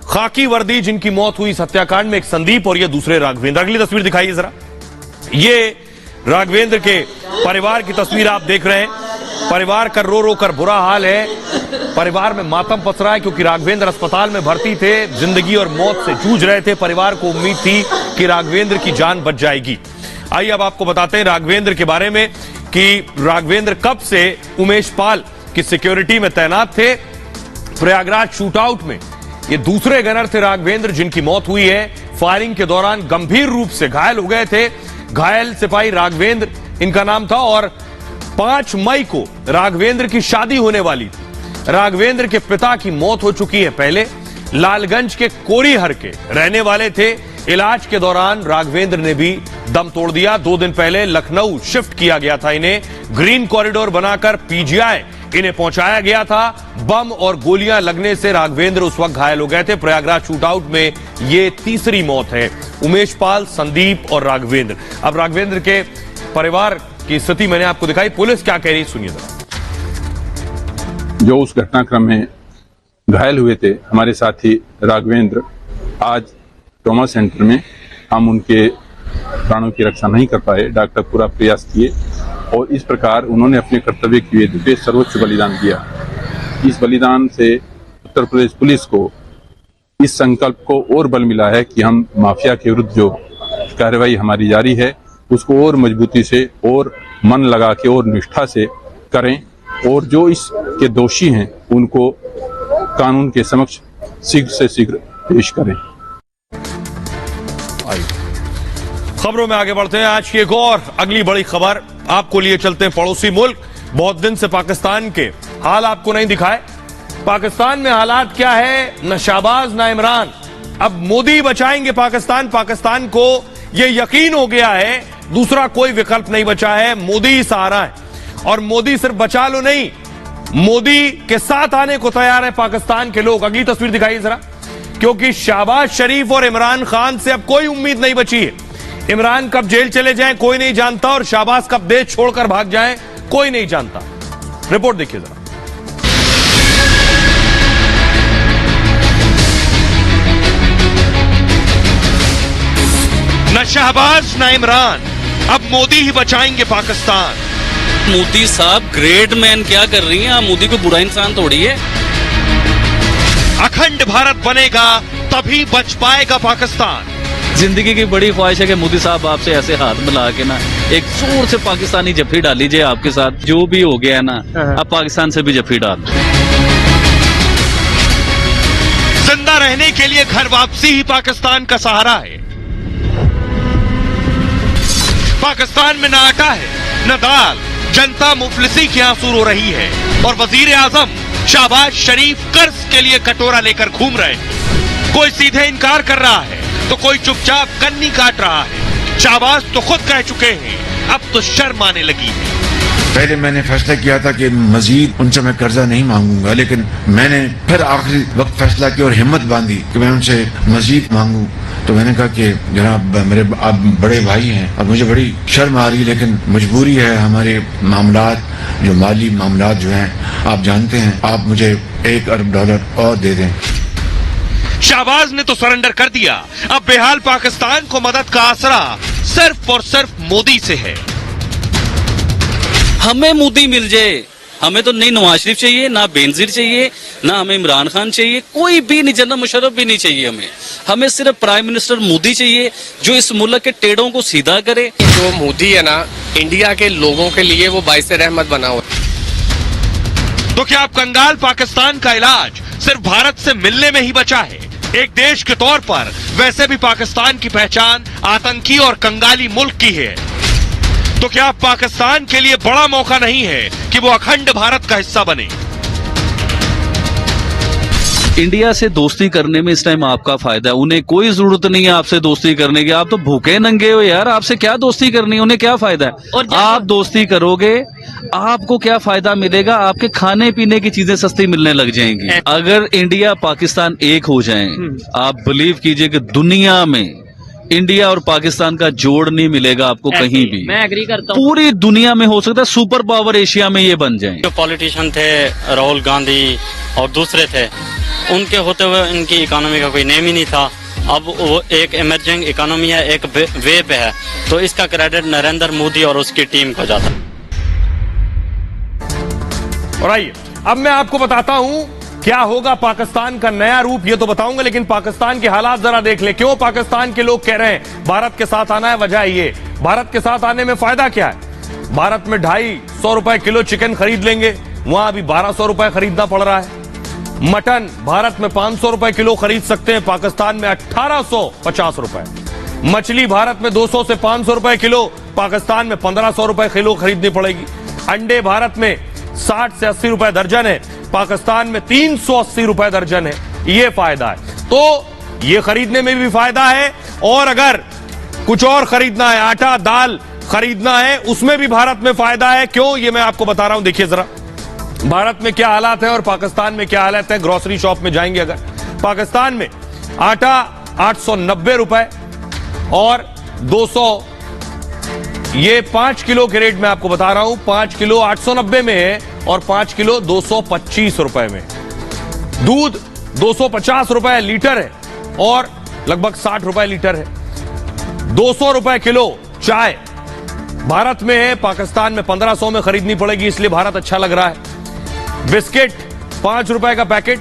A: खाकी वर्दी जिनकी मौत हुई इस हत्याकांड में, एक संदीप और ये दूसरे राघवेंद्र। अगली तस्वीर दिखाइए जरा। ये राघवेंद्र के परिवार की तस्वीर आप देख रहे हैं। परिवार का रो रो कर बुरा हाल है। परिवार में मातम पसरा है क्योंकि राघवेंद्र अस्पताल में भर्ती थे, जिंदगी और मौत से जूझ रहे थे। परिवार को उम्मीद थी कि राघवेंद्र की जान बच जाएगी। आइए अब आपको बताते हैं राघवेंद्र के बारे में कि राघवेंद्र कब से उमेश पाल की सिक्योरिटी में तैनात थे। प्रयागराज शूटआउट में ये दूसरे गनर थे राघवेंद्र जिनकी मौत हुई है। फायरिंग के दौरान गंभीर रूप से घायल हो गए थे। घायल सिपाही राघवेंद्र इनका नाम था और 5 मई को राघवेंद्र की शादी होने वाली थी। राघवेंद्र के पिता की मौत हो चुकी है पहले। लालगंज के कोरीहर के रहने वाले थे। इलाज के दौरान राघवेंद्र ने भी दम तोड़ दिया। 2 दिन पहले लखनऊ शिफ्ट किया गया था इन्हें। ग्रीन कॉरिडोर बनाकर पीजीआई इन्हें पहुंचाया गया था। बम और गोलियां लगने से राघवेंद्र उस वक्त घायल हो गए थे। प्रयागराज शूटआउट में ये तीसरी मौत है। उमेश पाल, संदीप और राघवेंद्र। अब राघवेंद्र के परिवार की स्थिति मैंने आपको दिखाई। पुलिस क्या कह रही सुनिए जरा।
I: जो उस घटनाक्रम में घायल हुए थे हमारे साथी राघवेंद्र, आज ट्रॉमा सेंटर में हम उनके प्राणों की रक्षा नहीं कर पाए। डॉक्टर पूरा प्रयास किए और इस प्रकार उन्होंने अपने कर्तव्य के लिए सर्वोच्च बलिदान दिया। इस बलिदान से उत्तर प्रदेश पुलिस को इस संकल्प को और बल मिला है कि हम माफिया के विरुद्ध जो कार्रवाई हमारी जारी है उसको और मजबूती से और मन लगा के और निष्ठा से करें और जो इसके दोषी हैं उनको कानून के समक्ष शीघ्र से शीघ्र पेश करें।
A: खबरों में आगे बढ़ते हैं। आज की एक और अगली बड़ी खबर आपको लिए चलते हैं पड़ोसी मुल्क। बहुत दिन से पाकिस्तान के हाल आपको नहीं दिखाए। पाकिस्तान में हालात क्या है, न शाहबाज न इमरान। अब मोदी बचाएंगे पाकिस्तान। पाकिस्तान को यह यकीन हो गया है दूसरा कोई विकल्प नहीं बचा है, मोदी ही सहारा है। और मोदी सिर्फ बचा लो नहीं, मोदी के साथ आने को तैयार है पाकिस्तान के लोग। अगली तस्वीर दिखाइए जरा, क्योंकि शहबाज शरीफ और इमरान खान से अब कोई उम्मीद नहीं बची है। इमरान कब जेल चले जाएं कोई नहीं जानता और शहबाज कब देश छोड़कर भाग जाएं कोई नहीं जानता। रिपोर्ट देखिए जरा। न शहबाज न इमरान, अब मोदी ही बचाएंगे पाकिस्तान।
J: मोदी साहब ग्रेट मैन क्या कर रही हैं आप? मोदी को बुरा इंसान थोड़ी है।
A: अखंड भारत बनेगा तभी बच पाएगा पाकिस्तान।
J: जिंदगी की बड़ी ख्वाहिश है कि मोदी साहब आपसे ऐसे हाथ मिला के ना एक जोर से पाकिस्तानी जफ्फी डाल लीजिए। आपके साथ जो भी हो गया है ना, अब पाकिस्तान से भी जफ्फी डाल।
A: जिंदा रहने के लिए घर वापसी ही पाकिस्तान का सहारा है। पाकिस्तान में न आटा है न दाल, जनता मुफलिसी के आंसू रो रही है और वजीर आजम शहबाज शरीफ कर्ज के लिए कटोरा लेकर घूम रहे हैं। कोई सीधे इनकार कर रहा है तो कोई चुपचाप कन्नी काट रहा है। शहबाज तो खुद कह चुके हैं अब तो शर्म आने लगी है।
K: पहले मैंने फैसला किया था कि मजीद उनसे मैं कर्जा नहीं मांगूंगा, लेकिन मैंने फिर आखिरी वक्त फैसला किया और हिम्मत बांधी कि मैं उनसे मजीद मांगू। तो मैंने कहा कि जनाब मेरे आप बड़े भाई हैं और मुझे बड़ी शर्म आ रही है, लेकिन मजबूरी है। हमारे मामलात जो माली मामलात जो हैं आप जानते हैं, आप मुझे $1 अरब और दे दें।
A: शहबाज ने तो सरेंडर कर दिया। अब बेहाल पाकिस्तान को मदद का आसरा सिर्फ और सिर्फ मोदी से है।
J: हमें मोदी मिल जाए, हमें तो नहीं नवाज शरीफ चाहिए, ना बेनजीर चाहिए, ना हमें इमरान खान चाहिए, कोई भी नहीं, जनरल मुशर्रफ भी नहीं चाहिए। हमें सिर्फ प्राइम मिनिस्टर मोदी चाहिए जो इस मुल्क के टेढ़ों को सीधा करे।
L: जो मोदी है ना, इंडिया के लोगों के लिए वो बाइस रहमत बना हुआ।
A: तो क्या अब कंगाल पाकिस्तान का इलाज सिर्फ भारत से मिलने में ही बचा है? एक देश के तौर पर वैसे भी पाकिस्तान की पहचान आतंकी और कंगाली मुल्क की है। तो क्या पाकिस्तान के लिए बड़ा मौका नहीं है कि वो अखंड भारत का हिस्सा बने?
J: इंडिया से दोस्ती करने में इस टाइम आपका फायदा है। उन्हें कोई जरूरत नहीं है आपसे दोस्ती करने की। आप तो भूखे नंगे हो यार, आपसे क्या दोस्ती करनी है? उन्हें क्या फायदा है? आप दोस्ती करोगे आपको क्या फायदा मिलेगा? आपके खाने पीने की चीजें सस्ती मिलने लग जाएंगी। अगर इंडिया पाकिस्तान एक हो जाएं, आप बिलीव कीजिए कि दुनिया में इंडिया और पाकिस्तान का जोड़ नहीं मिलेगा आपको कहीं भी।
M: मैं एग्री करता हूँ।
J: पूरी दुनिया में हो सकता है सुपर पावर एशिया में ये बन जाए।
M: जो पॉलिटिशियन थे राहुल गांधी और दूसरे थे, उनके होते हुए इनकी इकोनॉमी का कोई नेम ही नहीं था। अब वो एक इमर्जिंग इकोनॉमी है, एक वे पे है, तो इसका क्रेडिट नरेंद्र मोदी और उसकी टीम को जाता है।
A: और आइए अब मैं आपको बताता हूं क्या होगा पाकिस्तान का नया रूप, ये तो बताऊंगा, लेकिन पाकिस्तान के हालात जरा देख ले। क्यों पाकिस्तान के लोग कह रहे हैं भारत के साथ आना है? वजह ये, भारत के साथ आने में फायदा क्या है? भारत में 250 रुपए किलो चिकन खरीद लेंगे, वहां अभी 1200 रुपए खरीदना पड़ रहा है। मटन भारत में 500 रुपए किलो खरीद सकते हैं, पाकिस्तान में 1850 रुपए। मछली भारत में 200 से 500 रुपए किलो, पाकिस्तान में 1500 रुपए किलो खरीदनी पड़ेगी। अंडे भारत में 60 से 80 रुपए दर्जन है, पाकिस्तान में 380 रुपए दर्जन है। ये फायदा है, तो ये खरीदने में भी फायदा है। और अगर कुछ और खरीदना है, आटा दाल खरीदना है, उसमें भी भारत में फायदा है। क्यों, ये मैं आपको बता रहा हूं। देखिए जरा भारत में क्या हालात है और पाकिस्तान में क्या हालात है। ग्रोसरी शॉप में जाएंगे अगर, पाकिस्तान में आटा 890 रुपए और 200, ये 5 किलो के रेट में आपको बता रहा हूं। 5 किलो 890 में है और 5 किलो 225 रुपए में। दूध 250 रुपए लीटर है और लगभग 60 रुपए लीटर है। 200 रुपए किलो चाय भारत में है, पाकिस्तान में 1500 में खरीदनी पड़ेगी, इसलिए भारत अच्छा लग रहा है। बिस्किट 5 रुपए का पैकेट,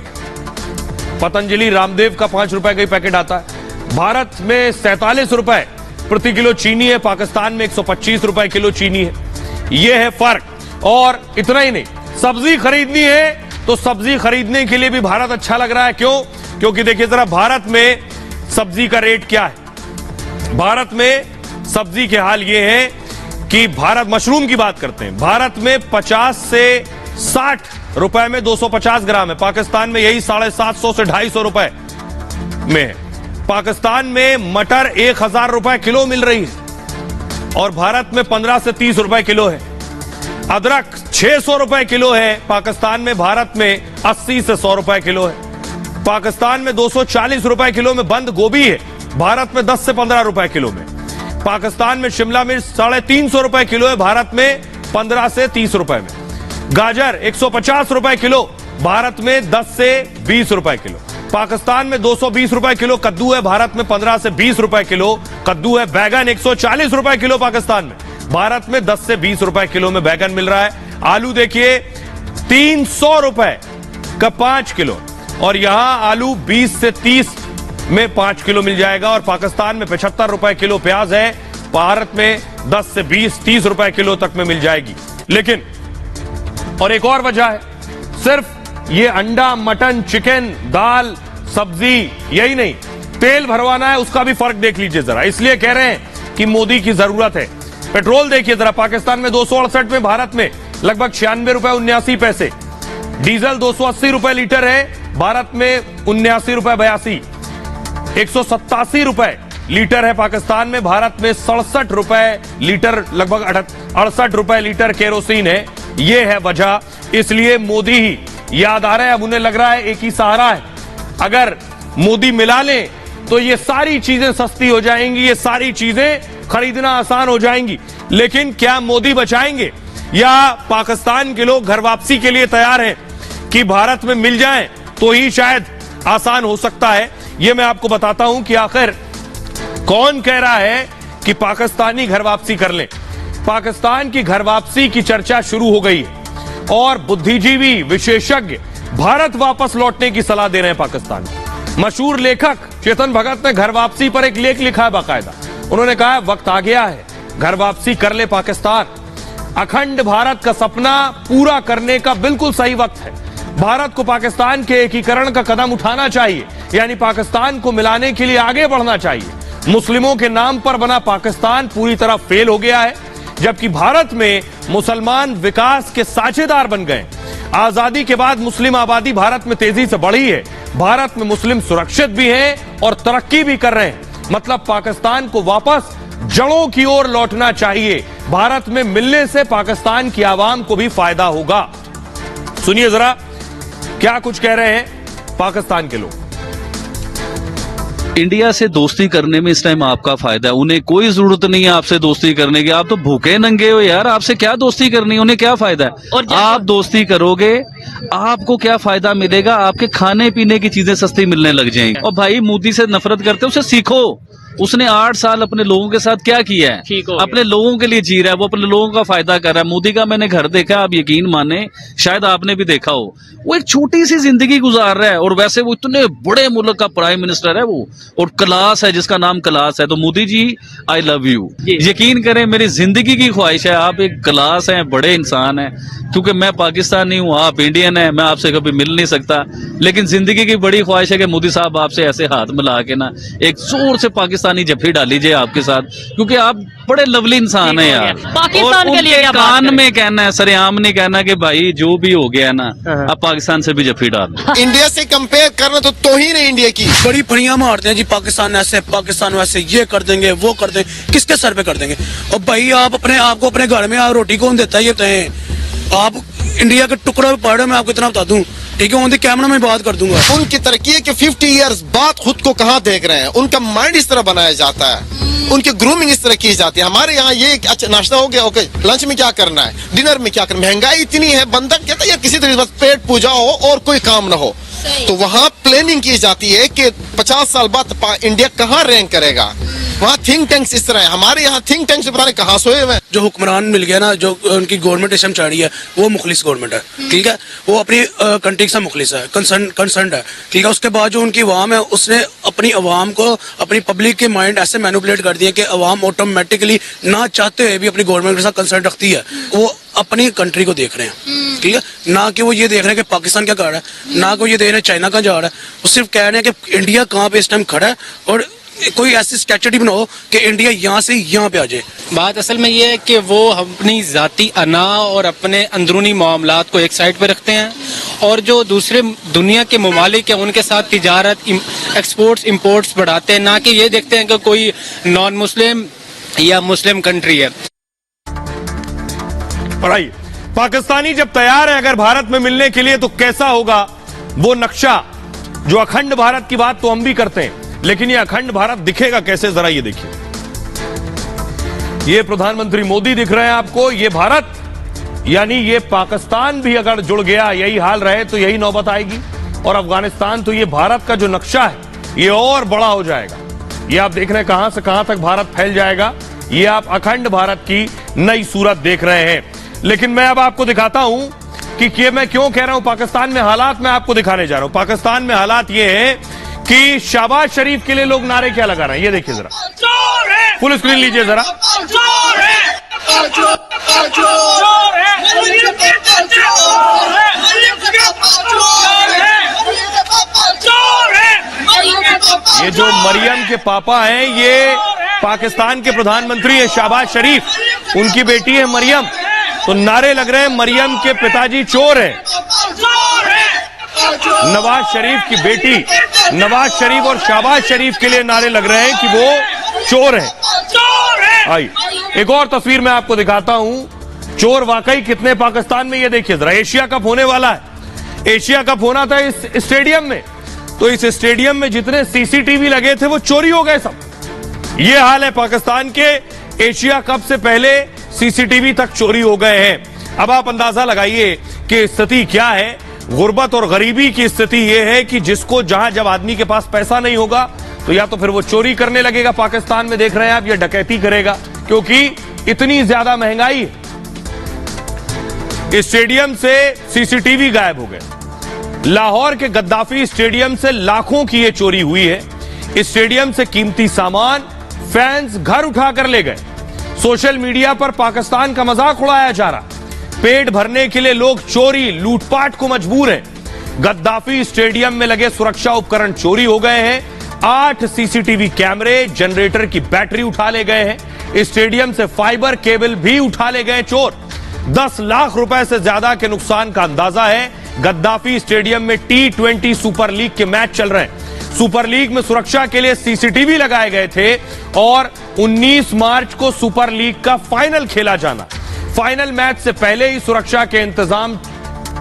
A: पतंजलि रामदेव का 5 रुपए का ही पैकेट आता है। भारत में 47 रुपए प्रति किलो चीनी है, पाकिस्तान में 125 रुपए किलो चीनी है। यह है फर्क। और इतना ही नहीं, सब्जी खरीदनी है तो सब्जी खरीदने के लिए भी भारत अच्छा लग रहा है। क्यों, क्योंकि देखिए जरा भारत में सब्जी का रेट क्या है। भारत में सब्जी के हाल ये है कि भारत, मशरूम की बात करते हैं, भारत में 50 से 60 रुपए में 250 ग्राम है, पाकिस्तान में यही 750 से 250 रुपए में है। पाकिस्तान में मटर 1000 रुपए किलो मिल रही है और भारत में 15 से 30 रुपए किलो है। अदरक 600 रुपए किलो है पाकिस्तान में, भारत में 80 से 100 रुपए किलो है। पाकिस्तान में 240 रुपए किलो में बंद गोभी है, भारत में 10 से 15 रुपए किलो में। पाकिस्तान में शिमला मिर्च 350 रुपए किलो है, भारत में 15 से 30 रुपए में। गाजर 150 रुपए किलो, भारत में 10 से 20 रुपए किलो। पाकिस्तान में 220 रुपए किलो कद्दू है, भारत में 15 से 20 रुपए किलो कद्दू है। बैगन 140 रुपए किलो पाकिस्तान में, भारत में 10 से 20 रुपए किलो में बैगन मिल रहा है। आलू देखिए 300 रुपए का 5 किलो और यहां आलू 20 से 30 में 5 किलो मिल जाएगा। और पाकिस्तान में 75 रुपए किलो प्याज है, भारत में 10 से 20-30 रुपए किलो तक में मिल जाएगी। लेकिन और एक और वजह है, सिर्फ ये अंडा, मटन, चिकन, दाल, सब्जी यही नहीं, तेल भरवाना है, उसका भी फर्क देख लीजिए जरा। इसलिए कह रहे हैं कि मोदी की जरूरत है। पेट्रोल देखिए जरा, पाकिस्तान में 268 में, भारत में लगभग 96 रुपए 79 पैसे। डीजल 280 रुपए लीटर है, भारत में 79 रुपए 82। 187 रुपए लीटर है पाकिस्तान में, भारत में 67 रुपए लीटर, लगभग 68 रुपए लीटर केरोसिन है। यह है वजह, इसलिए मोदी ही याद आ रहा है। अब उन्हें लग रहा है एक ही सहारा है, अगर मोदी मिला लें तो ये सारी चीजें सस्ती हो जाएंगी, ये सारी चीजें खरीदना आसान हो जाएंगी। लेकिन क्या मोदी बचाएंगे या पाकिस्तान के लोग घर वापसी के लिए तैयार हैं कि भारत में मिल जाएं तो ही शायद आसान हो सकता है। यह मैं आपको बताता हूं कि आखिर कौन कह रहा है कि पाकिस्तानी घर वापसी कर लें। पाकिस्तान की घर वापसी की चर्चा शुरू हो गई है और बुद्धिजीवी, विशेषज्ञ भारत वापस लौटने की सलाह दे रहे हैं पाकिस्तान में। मशहूर लेखक चेतन भगत ने घर वापसी पर एक लेख लिखा है बाकायदा। उन्होंने कहा वक्त आ गया है, घर वापसी कर ले पाकिस्तान। अखंड भारत का सपना पूरा करने का बिल्कुल सही वक्त है। भारत को पाकिस्तान के एकीकरण का कदम उठाना चाहिए, यानी पाकिस्तान को मिलाने के लिए आगे बढ़ना चाहिए। मुस्लिमों के नाम पर बना पाकिस्तान पूरी तरह फेल हो गया है, जबकि भारत में मुसलमान विकास के साझेदार बन गए। आजादी के बाद मुस्लिम आबादी भारत में तेजी से बढ़ी है, भारत में मुस्लिम सुरक्षित भी हैं और तरक्की भी कर रहे हैं। मतलब पाकिस्तान को वापस जड़ों की ओर लौटना चाहिए। भारत में मिलने से पाकिस्तान की आवाम को भी फायदा होगा। सुनिए जरा क्या कुछ कह रहे हैं पाकिस्तान के लोग।
J: इंडिया से दोस्ती करने में इस टाइम आपका फायदा है। उन्हें कोई जरूरत नहीं है आपसे दोस्ती करने की, आप तो भूखे नंगे हो यार, आपसे क्या दोस्ती करनी है, उन्हें क्या फायदा है। और आप दोस्ती करोगे आपको क्या फायदा मिलेगा, आपके खाने पीने की चीजें सस्ती मिलने लग जाएंगी। और भाई मोदी से नफरत करते हो, उसे सीखो। उसने 8 साल अपने लोगों के साथ क्या किया है, अपने लोगों के लिए जी रहा है, वो अपने लोगों का फायदा कर रहा है। मोदी का मैंने घर देखा, आप यकीन माने, शायद आपने भी देखा हो, वो एक छोटी सी जिंदगी गुजार रहा है और वैसे वो इतने बड़े मुल्क का प्राइम मिनिस्टर है वो, और क्लास है जिसका नाम क्लास है। तो Modi ji I love you, यकीन करें मेरी जिंदगी की ख्वाहिश है, आप एक क्लास हैं, बड़े इंसान हैं। क्योंकि मैं पाकिस्तानी हूँ, आप इंडियन है, मैं आपसे कभी मिल नहीं सकता, लेकिन जिंदगी की बड़ी ख्वाहिश है कि मोदी साहब आपसे ऐसे हाथ मिला के ना एक जोर से पाकिस्तान पाकिस्तानी जफ्फी डाली जाए आपके साथ, क्योंकि आप बड़े लवली इंसान है यार।
N: पाकिस्तान के लिए क्या बात
J: कान
N: करें?
J: में कहना है, सरेआम नहीं कहना कि भाई जो भी हो गया ना अब पाकिस्तान से भी जफ्फी डाल।
C: इंडिया से कंपेयर करना तो तौहीन है इंडिया की।
O: बड़ी फड़ियां मारते हैं जी, पाकिस्तान ऐसे पाकिस्तान वैसे, ये कर देंगे वो कर देंगे, किसके सर पे कर देंगे? और भाई आप अपने आप को अपने घर में आप रोटी कौन देता है ये तय? आप इंडिया के टुकड़ा पहाड़ मैं आपको इतना बता दूं, ठीक है, उनके कैमरा में बात कर दूंगा।
C: उनकी तरक्की है कि 50 इयर्स बाद खुद को कहाँ देख रहे हैं, उनका माइंड इस तरह बनाया जाता है, उनकी ग्रूमिंग इस तरह की जाती है। हमारे यहाँ ये अच्छा नाश्ता हो गया, ओके, लंच में क्या करना है, डिनर में क्या करना है, महंगाई इतनी है, बंदा कहता है यार किसी तरह बस पेट पूजा हो और कोई काम ना हो, तो वहाँ प्लानिंग की जाती है कि 50 साल बाद इंडिया कहाँ रैंक करेगा। वहाँ थिंक टैंक्स इस तरह है, हमारे यहाँ थिंक टैंक्स पता नहीं कहाँ सोए हुए हैं।
O: जो हुक्मरान मिल गया ना, जो उनकी गवर्नमेंट इस टाइम चल रही है, वो मुखलिस गवर्नमेंट है, ठीक है, वो अपनी कंट्री से मुखलिस है, कंसर्न है, ठीक है। उसके बाद जो उनकी अवाम है, उसने अपनी अवाम को, अपनी पब्लिक के माइंड ऐसे मैनिपुलेट कर दिए कि अवाम ऑटोमेटिकली ना चाहते हुए भी अपनी गवर्नमेंट के साथ कंसर्न रखती है। वो अपनी कंट्री को देख रहे हैं, ठीक है, ना कि वो ये देख रहे हैं कि पाकिस्तान क्या कर रहा है, ना कि ये देख रहे हैं चाइना कहाँ जा रहा है, वो सिर्फ कह रहे हैं कि इंडिया कहाँ पे इस टाइम खड़ा है और कोई ऐसी स्ट्रेटजी बनाओ कि इंडिया यहाँ से यहाँ पे आ जाए।
L: बात असल में ये है कि वो अपनी जाती अना और अपने अंदरूनी मामलात को एक साइड पे रखते हैं, और जो दूसरे दुनिया के ममालिक हैं उनके साथ तिजारत, एक्सपोर्ट्स इम्पोर्ट्स बढ़ाते हैं, ना कि ये देखते हैं कि कोई नॉन मुस्लिम या मुस्लिम कंट्री है।
A: पढ़ाइए, पाकिस्तानी जब तैयार है अगर भारत में मिलने के लिए तो कैसा होगा वो नक्शा। जो अखंड भारत की बात तो हम भी करते हैं, लेकिन ये अखंड भारत दिखेगा कैसे, जरा ये देखिए। ये प्रधानमंत्री मोदी दिख रहे हैं आपको, ये भारत, यानी ये पाकिस्तान भी अगर जुड़ गया, यही हाल रहे तो यही नौबत आएगी, और अफगानिस्तान, तो ये भारत का जो नक्शा है ये और बड़ा हो जाएगा। ये आप देख रहे हैं कहां से कहां तक भारत फैल जाएगा। ये आप अखंड भारत की नई सूरत देख रहे हैं। लेकिन मैं अब आपको दिखाता हूं कि मैं क्यों कह रहा हूं पाकिस्तान में हालात, मैं आपको दिखाने जा रहा हूं। पाकिस्तान में हालात ये है कि शहबाज शरीफ के लिए लोग नारे क्या लगा रहे हैं, ये देखिए जरा, फुल स्क्रीन लीजिए जरा। ये जो मरियम के पापा हैं, ये पाकिस्तान के प्रधानमंत्री है शहबाज शरीफ, उनकी बेटी है मरियम, तो नारे लग रहे हैं मरियम के पिताजी चोर हैं। नवाज शरीफ की बेटी, नवाज शरीफ और शहबाज शरीफ के लिए नारे लग रहे हैं कि वो चोर हैं। आइए एक और तस्वीर मैं आपको दिखाता हूं, चोर वाकई कितने पाकिस्तान में, ये देखिए जरा। एशिया कप होने वाला है, एशिया कप होना था इस स्टेडियम में, तो इस स्टेडियम में जितने सीसीटीवी लगे थे वो चोरी हो गए सब। ये हाल है पाकिस्तान के, एशिया कप से पहले सीसीटीवी तक चोरी हो गए हैं। अब आप अंदाजा लगाइए कि स्थिति क्या है। गुर्बत और गरीबी की स्थिति यह है कि जिसको जहां जब आदमी के पास पैसा नहीं होगा तो या तो फिर वो चोरी करने लगेगा, पाकिस्तान में देख रहे हैं आप, या डकैती करेगा, क्योंकि इतनी ज्यादा महंगाई है। स्टेडियम से सीसीटीवी गायब हो गए। लाहौर के गद्दाफी स्टेडियम से लाखों की यह चोरी हुई है। इस स्टेडियम से कीमती सामान फैंस घर उठाकर ले गए। सोशल मीडिया पर पाकिस्तान का मजाक उड़ाया जा रहा। पेट भरने के लिए लोग चोरी लूटपाट को मजबूर हैं। गद्दाफी स्टेडियम में लगे सुरक्षा उपकरण चोरी हो गए हैं। 8 सीसीटीवी कैमरे, जनरेटर की बैटरी उठा ले गए हैं। स्टेडियम से फाइबर केबल भी उठा ले गए चोर। 10 लाख रुपए से ज्यादा के नुकसान का अंदाजा है। गद्दाफी स्टेडियम में T20 सुपर लीग के मैच चल रहे हैं। सुपर लीग में सुरक्षा के लिए सीसीटीवी लगाए गए थे और 19 मार्च को सुपर लीग का फाइनल खेला जाना। फाइनल मैच से पहले ही सुरक्षा के इंतजाम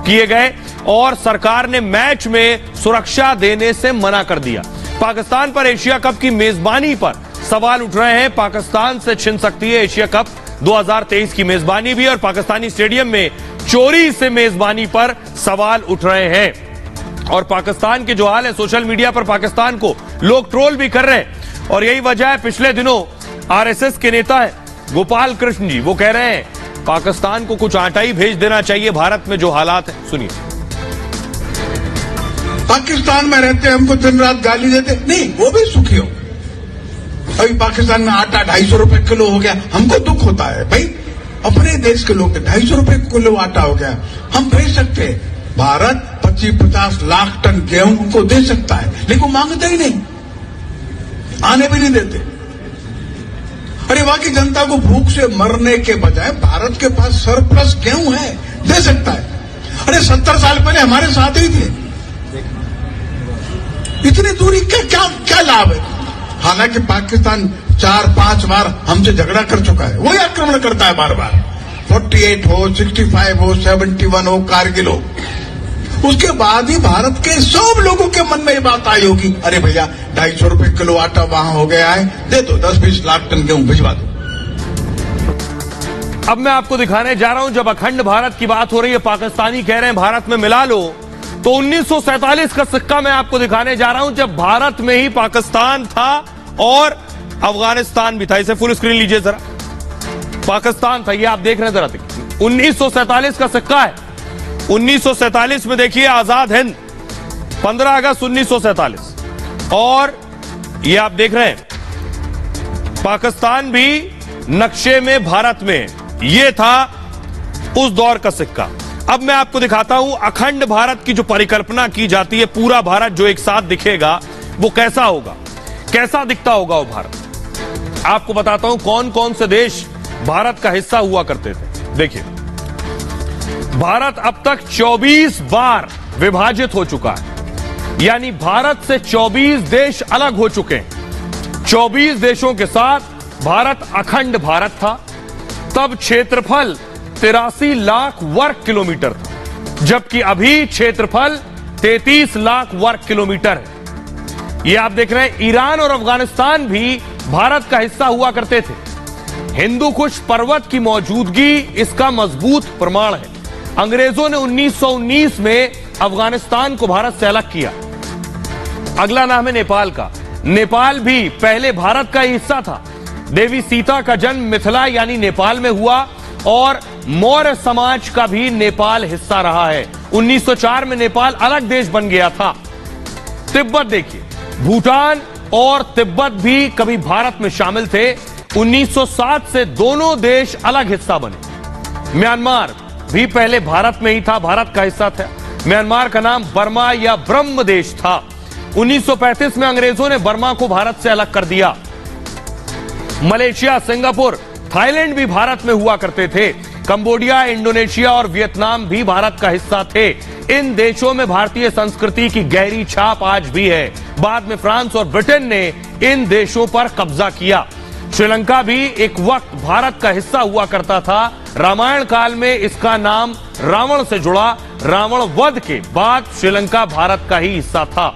A: किए गए और सरकार ने मैच में सुरक्षा देने से मना कर दिया। पाकिस्तान पर एशिया कप की मेजबानी पर सवाल उठ रहे हैं। पाकिस्तान से छिन सकती है एशिया कप 2023 की मेजबानी भी, और पाकिस्तानी स्टेडियम में चोरी से मेजबानी पर सवाल उठ रहे हैं। और पाकिस्तान के जो हाल है, सोशल मीडिया पर पाकिस्तान को लोग ट्रोल भी कर रहे हैं, और यही वजह है पिछले दिनों आरएसएस के नेता है गोपाल कृष्ण जी, वो कह रहे हैं पाकिस्तान को कुछ आटा ही भेज देना चाहिए भारत में जो हालात है। सुनिए।
P: पाकिस्तान में रहते हमको दिन रात गाली देते, नहीं वो भी सुखी हो। अभी पाकिस्तान में आटा 250 रुपए किलो हो गया, हमको दुख होता है भाई, अपने देश के लोग 250 रुपए किलो आटा हो गया, हम भेज सकते हैं। भारत 25-50 लाख टन गेहूं उनको दे सकता है, लेकिन वो मांगते ही नहीं, आने भी नहीं देते। अरे वहां की जनता को भूख से मरने के बजाय भारत के पास सरप्लस गेहूं है, दे सकता है। अरे 70 साल पहले हमारे साथ ही थे। इतनी दूरी का क्या लाभ है? हालांकि पाकिस्तान 4-5 बार हमसे झगड़ा कर चुका है, वही आक्रमण करता है बार बार। 48 हो, 65 हो, 71 हो, कारगिल हो, उसके बाद ही भारत के सब लोगों के मन में ये बात आई होगी, अरे भैया 250 रुपए किलो आटा वहां हो गया है, दे दो 10-20 लाख टन गेहूं भिजवा दो।
A: अब मैं आपको दिखाने जा रहा हूं, जब अखंड भारत की बात हो रही है, पाकिस्तानी कह रहे हैं भारत में मिला लो, तो 1947 का सिक्का मैं आपको दिखाने जा रहा हूं, जब भारत में ही पाकिस्तान था और अफगानिस्तान भी था। इसे फुल स्क्रीन लीजिए जरा। पाकिस्तान था, ये आप देख रहे हैं जरा, 1947 का सिक्का है। 1947 में देखिए आजाद हिंद, 15 अगस्त 1947, और ये आप देख रहे हैं पाकिस्तान भी नक्शे में भारत में, ये था उस दौर का सिक्का। अब मैं आपको दिखाता हूं अखंड भारत की जो परिकल्पना की जाती है, पूरा भारत जो एक साथ दिखेगा वो कैसा होगा, कैसा दिखता होगा वो भारत। आपको बताता हूं कौन कौन से देश भारत का हिस्सा हुआ करते थे। देखिए, भारत अब तक 24 बार विभाजित हो चुका है, यानी भारत से 24 देश अलग हो चुके हैं। 24 देशों के साथ भारत अखंड भारत था। तब क्षेत्रफल 83 लाख वर्ग किलोमीटर था, जबकि अभी क्षेत्रफल 33 लाख वर्ग किलोमीटर है। ये आप देख रहे हैं, ईरान और अफगानिस्तान भी भारत का हिस्सा हुआ करते थे। हिंदू कुश पर्वत की मौजूदगी इसका मजबूत प्रमाण है। अंग्रेजों ने 1919 में अफगानिस्तान को भारत से अलग किया। अगला नाम है नेपाल का। नेपाल भी पहले भारत का हिस्सा था। देवी सीता का जन्म मिथिला यानी नेपाल में हुआ, और मौर्य समाज का भी नेपाल हिस्सा रहा है। 1904 में नेपाल अलग देश बन गया था। तिब्बत देखिए, भूटान और तिब्बत भी कभी भारत में शामिल थे। 1907 से दोनों देश अलग हिस्सा बने। म्यांमार भी पहले भारत में ही था, भारत का हिस्सा था। म्यांमार का नाम बर्मा या ब्रह्म देश था। 1935 में अंग्रेजों ने बर्मा को भारत से अलग कर दिया। मलेशिया, सिंगापुर, थाईलैंड भी भारत में हुआ करते थे। कंबोडिया, इंडोनेशिया और वियतनाम भी भारत का हिस्सा थे। इन देशों में भारतीय संस्कृति की गहरी छाप आज भी है। बाद में फ्रांस और ब्रिटेन ने इन देशों पर कब्जा किया। श्रीलंका भी एक वक्त भारत का हिस्सा हुआ करता था। रामायण काल में इसका नाम रावण से जुड़ा। रावण वध के बाद श्रीलंका भारत का ही हिस्सा था।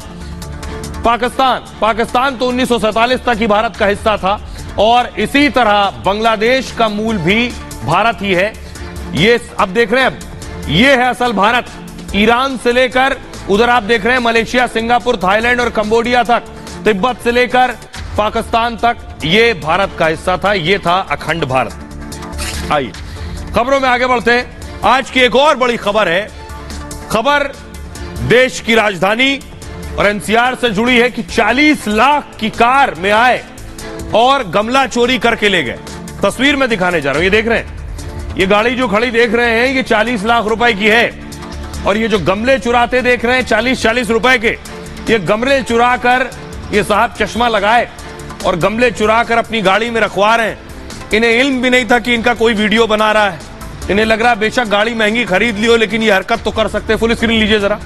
A: पाकिस्तान तो 1947 तक ही भारत का हिस्सा था, और इसी तरह बांग्लादेश का मूल भी भारत ही है। ये अब देख रहे हैं, ये है असल भारत। ईरान से लेकर उधर आप देख रहे हैं मलेशिया, सिंगापुर, थाईलैंड और कंबोडिया तक, तिब्बत से लेकर पाकिस्तान तक, ये भारत का हिस्सा था। ये था अखंड भारत। आइए खबरों में आगे बढ़ते हैं। आज की एक और बड़ी खबर है। खबर देश की राजधानी और एनसीआर से जुड़ी है कि 40 लाख की कार में आए और गमला चोरी करके ले गए। तस्वीर में दिखाने जा रहा हूं, ये देख रहे हैं, ये गाड़ी जो खड़ी देख रहे हैं, ये 40 लाख रुपए की है। और ये जो गमले चुराते देख रहे हैं 40-40 रुपए के, ये गमले चुरा कर ये साहब चश्मा लगाए और गमले चुरा कर अपनी गाड़ी में रखवा रहे हैं। इन्हें इल्म भी नहीं था कि इनका कोई वीडियो बना रहा है। इन्हें लग रहा है बेशक गाड़ी महंगी खरीद ली हो, लेकिन ये हरकत तो कर सकते। फुल स्क्रीन लीजिए जरा,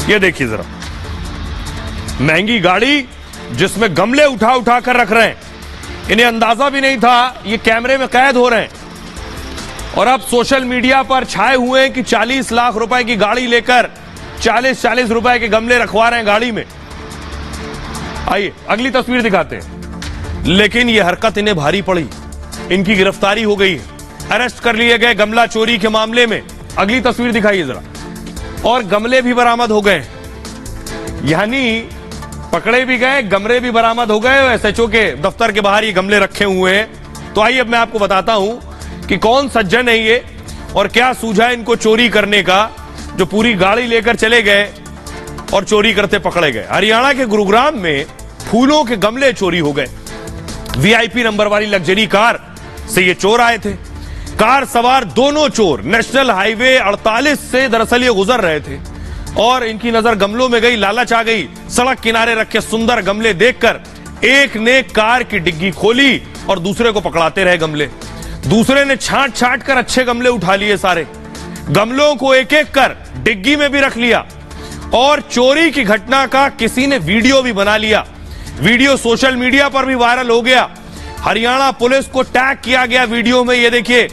A: ये देखिए जरा, महंगी गाड़ी जिसमें गमले उठा उठा कर रख रहे हैं। इन्हें अंदाजा भी नहीं था ये कैमरे में कैद हो रहे हैं, और अब सोशल मीडिया पर छाए हुए हैं कि 40 लाख रुपए की गाड़ी लेकर 40-40 रुपए के गमले रखवा रहे हैं गाड़ी में। आइए अगली तस्वीर दिखाते हैं। लेकिन यह हरकत इन्हें भारी पड़ी, इनकी गिरफ्तारी हो गई है, अरेस्ट कर लिए गए गमला चोरी के मामले में। अगली तस्वीर दिखाइए जरा, और गमले भी बरामद हो गए, यानी पकड़े भी गए, गमले भी बरामद हो गए। एसएचओ के दफ्तर के बाहर ये गमले रखे हुए हैं। तो आइए अब मैं आपको बताता हूं कि कौन सज्जन है ये और क्या सूझा इनको चोरी करने का, जो पूरी गाड़ी लेकर चले गए और चोरी करते पकड़े गए। हरियाणा के गुरुग्राम में फूलों के गमले चोरी हो गए। वीआईपी नंबर वाली लग्जरी कार से ये चोर आए थे। कार सवार दोनों चोर नेशनल हाईवे 48 से दरअसल ये गुजर रहे थे, और इनकी नजर गमलों में गई, लालच आ गई। सड़क किनारे रखे सुंदर गमले देखकर एक ने कार की डिग्गी खोली और दूसरे को पकड़ाते रहे गमले। दूसरे ने छांट छांट कर अच्छे गमले उठा लिए, सारे गमलों को एक एक कर डिग्गी में भी रख लिया और चोरी की घटना का किसी ने वीडियो भी बना लिया। वीडियो सोशल मीडिया पर भी वायरल हो गया। हरियाणा पुलिस को टैग किया गया वीडियो में। ये देखिए,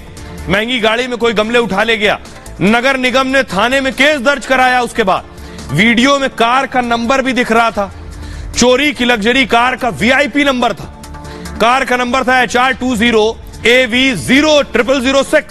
A: महंगी गाड़ी में कोई गमले उठा ले गया। नगर निगम ने थाने में केस दर्ज कराया। उसके बाद वीडियो में कार का नंबर भी दिख रहा था। चोरी की लग्जरी कार का वीआईपी नंबर था। कार का नंबर था HR20AV00006।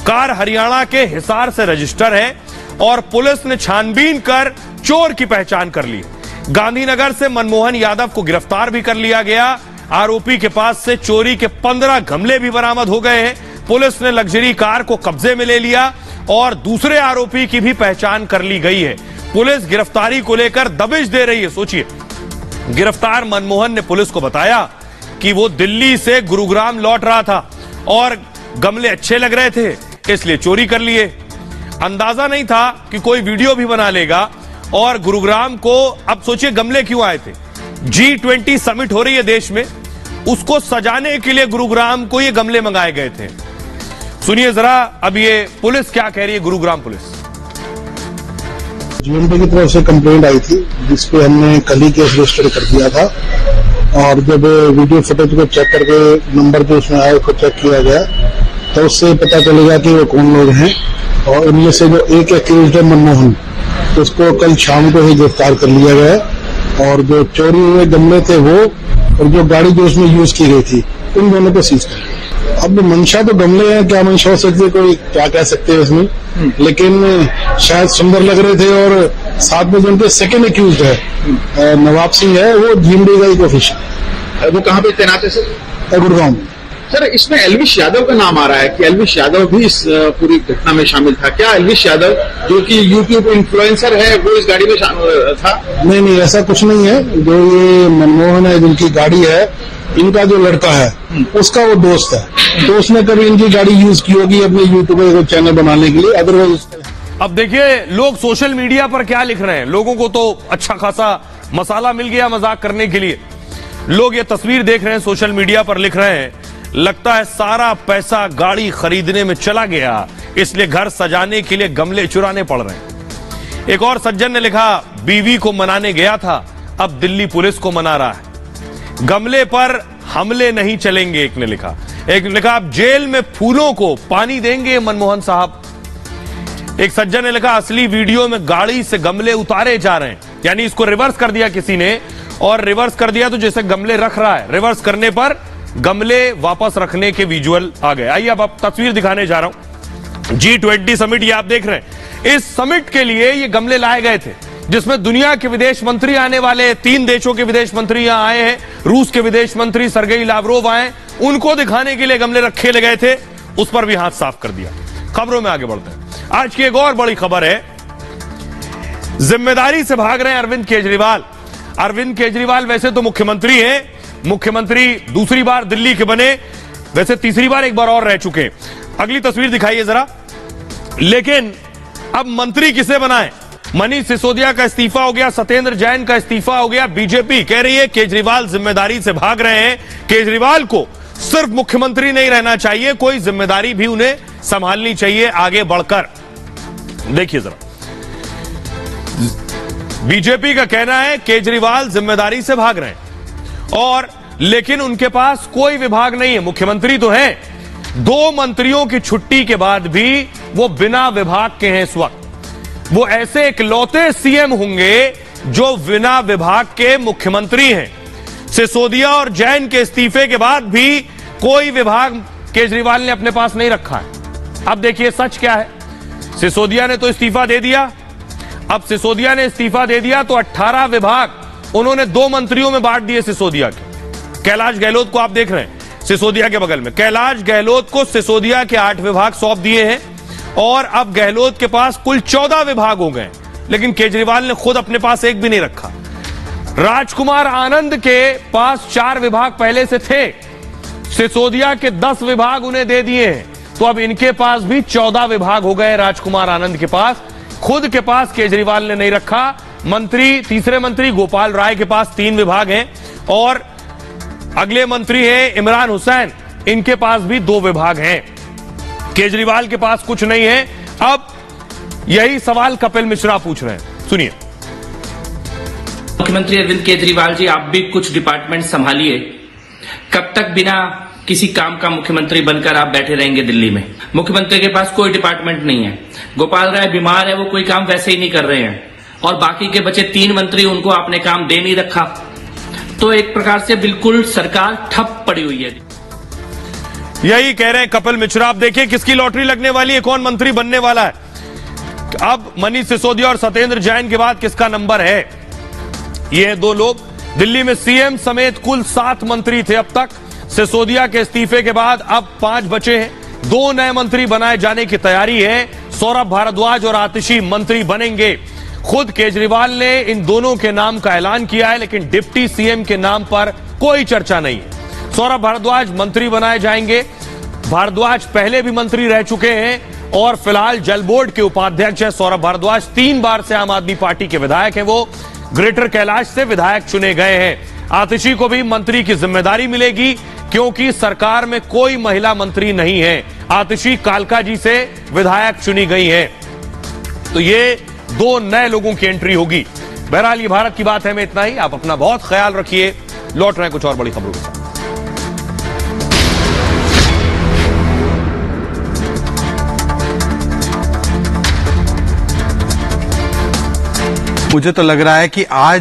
A: कार हरियाणा के हिसार से रजिस्टर है और पुलिस ने छानबीन कर चोर की पहचान कर ली। गांधीनगर से मनमोहन यादव को गिरफ्तार भी कर लिया गया। आरोपी के पास से चोरी के 15 गमले भी बरामद हो गए हैं। पुलिस ने लग्जरी कार को कब्जे में ले लिया और दूसरे आरोपी की भी पहचान कर ली गई है। पुलिस गिरफ्तारी को लेकर दबिश दे रही है। सोचिए, गिरफ्तार मनमोहन ने पुलिस को बताया कि वो दिल्ली से गुरुग्राम लौट रहा था और गमले अच्छे लग रहे थे, इसलिए चोरी कर लिए। अंदाजा नहीं था कि कोई वीडियो भी बना लेगा। और गुरुग्राम को, अब सोचिए गमले क्यों आए थे, G20 समिट हो रही है देश में, उसको सजाने के लिए गुरुग्राम को ये गमले मंगाए गए थे। सुनिए जरा अब ये पुलिस क्या कह रही है, गुरुग्राम पुलिस।
N: GMT की तरफ से कंप्लेंट आई थी जिसपे हमने कल ही केस रजिस्टर कर दिया था और जब वीडियो फुटेज को चेक करके नंबर जो उसमें आया उसको चेक किया गया तो उससे पता चलेगा कि वो कौन लोग हैं। और उनमें से जो एक एक्यूज्ड है मनमोहन, उसको कल शाम को ही गिरफ्तार कर लिया गया और जो चोरी हुए गमले थे वो और जो गाड़ी जो उसमें यूज की गई थी उन दोनों को सीज कर। अब मंशा तो गमले हैं, क्या मंशा हो सकती है, कोई क्या कह सकते हैं इसमें, लेकिन शायद सुंदर लग रहे थे। और साथ में जो उनके सेकेंड एक्यूज्ड है नवाब सिंह है, वो GMT का एक ऑफिसर है।
Q: वो कहाँ पे तैनात है सर?
N: गुड़गांव।
Q: सर, इसमें एल्विश यादव का नाम आ रहा है कि एल्विश यादव भी इस पूरी घटना में शामिल था। क्या एल्विश यादव जो कि यूट्यूब इन्फ्लुएंसर है वो इस गाड़ी में शामिल था?
N: नहीं, ऐसा कुछ नहीं है। जो ये मनमोहन है जिनकी गाड़ी है, इनका जो लड़का है उसका वो दोस्त है, तो उसने कभी इनकी गाड़ी यूज की होगी अपने यूट्यूब चैनल बनाने के लिए। अदरवाइज
A: अब देखिए लोग सोशल मीडिया पर क्या लिख रहे हैं। लोगों को तो अच्छा खासा मसाला मिल गया मजाक करने के लिए। लोग ये तस्वीर देख रहे हैं, सोशल मीडिया पर लिख रहे हैं, लगता है सारा पैसा गाड़ी खरीदने में चला गया, इसलिए घर सजाने के लिए गमले चुराने पड़ रहे हैं। एक और सज्जन ने लिखा, बीवी को मनाने गया था, अब दिल्ली पुलिस को मना रहा है। गमले पर हमले नहीं चलेंगे, एक ने लिखा। एक ने लिखा, अब जेल में फूलों को पानी देंगे मनमोहन साहब। एक सज्जन ने लिखा, असली वीडियो में गाड़ी से गमले उतारे जा रहे हैं, यानी इसको रिवर्स कर दिया किसी ने, और रिवर्स कर दिया तो जैसे गमले रख रहा है, रिवर्स करने पर गमले वापस रखने के विजुअल आ गए। आइए अब तस्वीर दिखाने जा रहा हूं। G20 समिट ये आप देख रहे हैं। इस समिट के लिए ये गमले लाए गए थे जिसमें दुनिया के विदेश मंत्री आने वाले, 3 देशों के विदेश मंत्री यहां आए हैं। रूस के विदेश मंत्री सर्गेई लावरोव आए, उनको दिखाने के लिए गमले रखे ले गए थे, उस पर भी हाथ साफ कर दिया। खबरों में आगे बढ़ते हैं। आज की एक और बड़ी खबर है, जिम्मेदारी से भाग रहे हैं अरविंद केजरीवाल। अरविंद केजरीवाल वैसे तो मुख्यमंत्री हैं, मुख्यमंत्री दूसरी बार दिल्ली के बने, वैसे तीसरी बार एक बार और रह चुके हैं। अगली तस्वीर दिखाइए जरा। लेकिन अब मंत्री किसे बनाएं? मनीष सिसोदिया का इस्तीफा हो गया, सत्येंद्र जैन का इस्तीफा हो गया। बीजेपी कह रही है केजरीवाल जिम्मेदारी से भाग रहे हैं, केजरीवाल को सिर्फ मुख्यमंत्री नहीं रहना चाहिए, कोई जिम्मेदारी भी उन्हें संभालनी चाहिए आगे बढ़कर। देखिए जरा, बीजेपी का कहना है केजरीवाल जिम्मेदारी से भाग रहे हैं और लेकिन उनके पास कोई विभाग नहीं है। मुख्यमंत्री तो हैं, 2 मंत्रियों की छुट्टी के बाद भी वो बिना विभाग के हैं इस वक्त। वो ऐसे इकलौते सीएम होंगे जो बिना विभाग के मुख्यमंत्री हैं। सिसोदिया और जैन के इस्तीफे के बाद भी कोई विभाग केजरीवाल ने अपने पास नहीं रखा है। अब देखिए सच क्या है। सिसोदिया ने तो इस्तीफा दे दिया। अब सिसोदिया ने इस्तीफा दे दिया तो 18 विभाग उन्होंने 2 मंत्रियों में बांट दिए सिसोदिया के। कैलाश गहलोत को आप देख रहे हैं सिसोदिया के बगल में, कैलाश गहलोत को सिसोदिया के 8 विभाग सौंप दिए हैं और अब गहलोत के पास कुल 14 विभाग हो गए, लेकिन केजरीवाल ने खुद अपने पास एक भी नहीं रखा। राजकुमार आनंद के पास 4 विभाग पहले से थे, सिसोदिया के 10 विभाग उन्हें दे दिए हैं, तो अब इनके पास भी 14 विभाग हो गए राजकुमार आनंद के पास। खुद के पास केजरीवाल ने नहीं रखा। मंत्री, तीसरे मंत्री गोपाल राय के पास 3 विभाग हैं और अगले मंत्री हैं इमरान हुसैन, इनके पास भी 2 विभाग हैं। केजरीवाल के पास कुछ नहीं है। अब यही सवाल कपिल मिश्रा पूछ रहे हैं, सुनिए।
R: मुख्यमंत्री अरविंद केजरीवाल जी, आप भी कुछ डिपार्टमेंट संभालिए। कब तक बिना किसी काम का मुख्यमंत्री बनकर आप बैठे रहेंगे दिल्ली में? मुख्यमंत्री के पास कोई डिपार्टमेंट नहीं है। गोपाल राय बीमार है, वो कोई काम वैसे ही नहीं कर रहे हैं, और बाकी के बचे 3 मंत्री, उनको आपने काम दे नहीं रखा। तो एक प्रकार से बिल्कुल सरकार ठप पड़ी हुई है।
A: यही कह रहे हैं कपिल मिश्रा। आप देखिए किसकी लॉटरी लगने वाली है, कौन मंत्री बनने वाला है। अब मनीष सिसोदिया और सत्येंद्र जैन के बाद किसका नंबर है? ये 2 लोग। दिल्ली में सीएम समेत कुल 7 मंत्री थे अब तक। सिसोदिया के इस्तीफे के बाद अब 5 बचे हैं। 2 नए मंत्री बनाए जाने की तैयारी है। सौरभ भारद्वाज और आतिशी मंत्री बनेंगे। खुद केजरीवाल ने इन दोनों के नाम का ऐलान किया है, लेकिन डिप्टी सीएम के नाम पर कोई चर्चा नहीं है। सौरभ भारद्वाज मंत्री बनाए जाएंगे। भारद्वाज पहले भी मंत्री रह चुके हैं और फिलहाल जल बोर्ड के उपाध्यक्ष हैं। सौरभ भारद्वाज 3 बार से आम आदमी पार्टी के विधायक हैं। वो ग्रेटर कैलाश से विधायक चुने गए हैं। आतिशी को भी मंत्री की जिम्मेदारी मिलेगी, क्योंकि सरकार में कोई महिला मंत्री नहीं है। आतिशी कालकाजी से विधायक चुनी गई है। तो ये 2 नए लोगों की एंट्री होगी। बहरहाल ये भारत की बात है में इतना ही। आप अपना बहुत ख्याल रखिए। लौट रहे हैं कुछ और बड़ी खबरों के साथ।
S: मुझे तो लग रहा है कि आज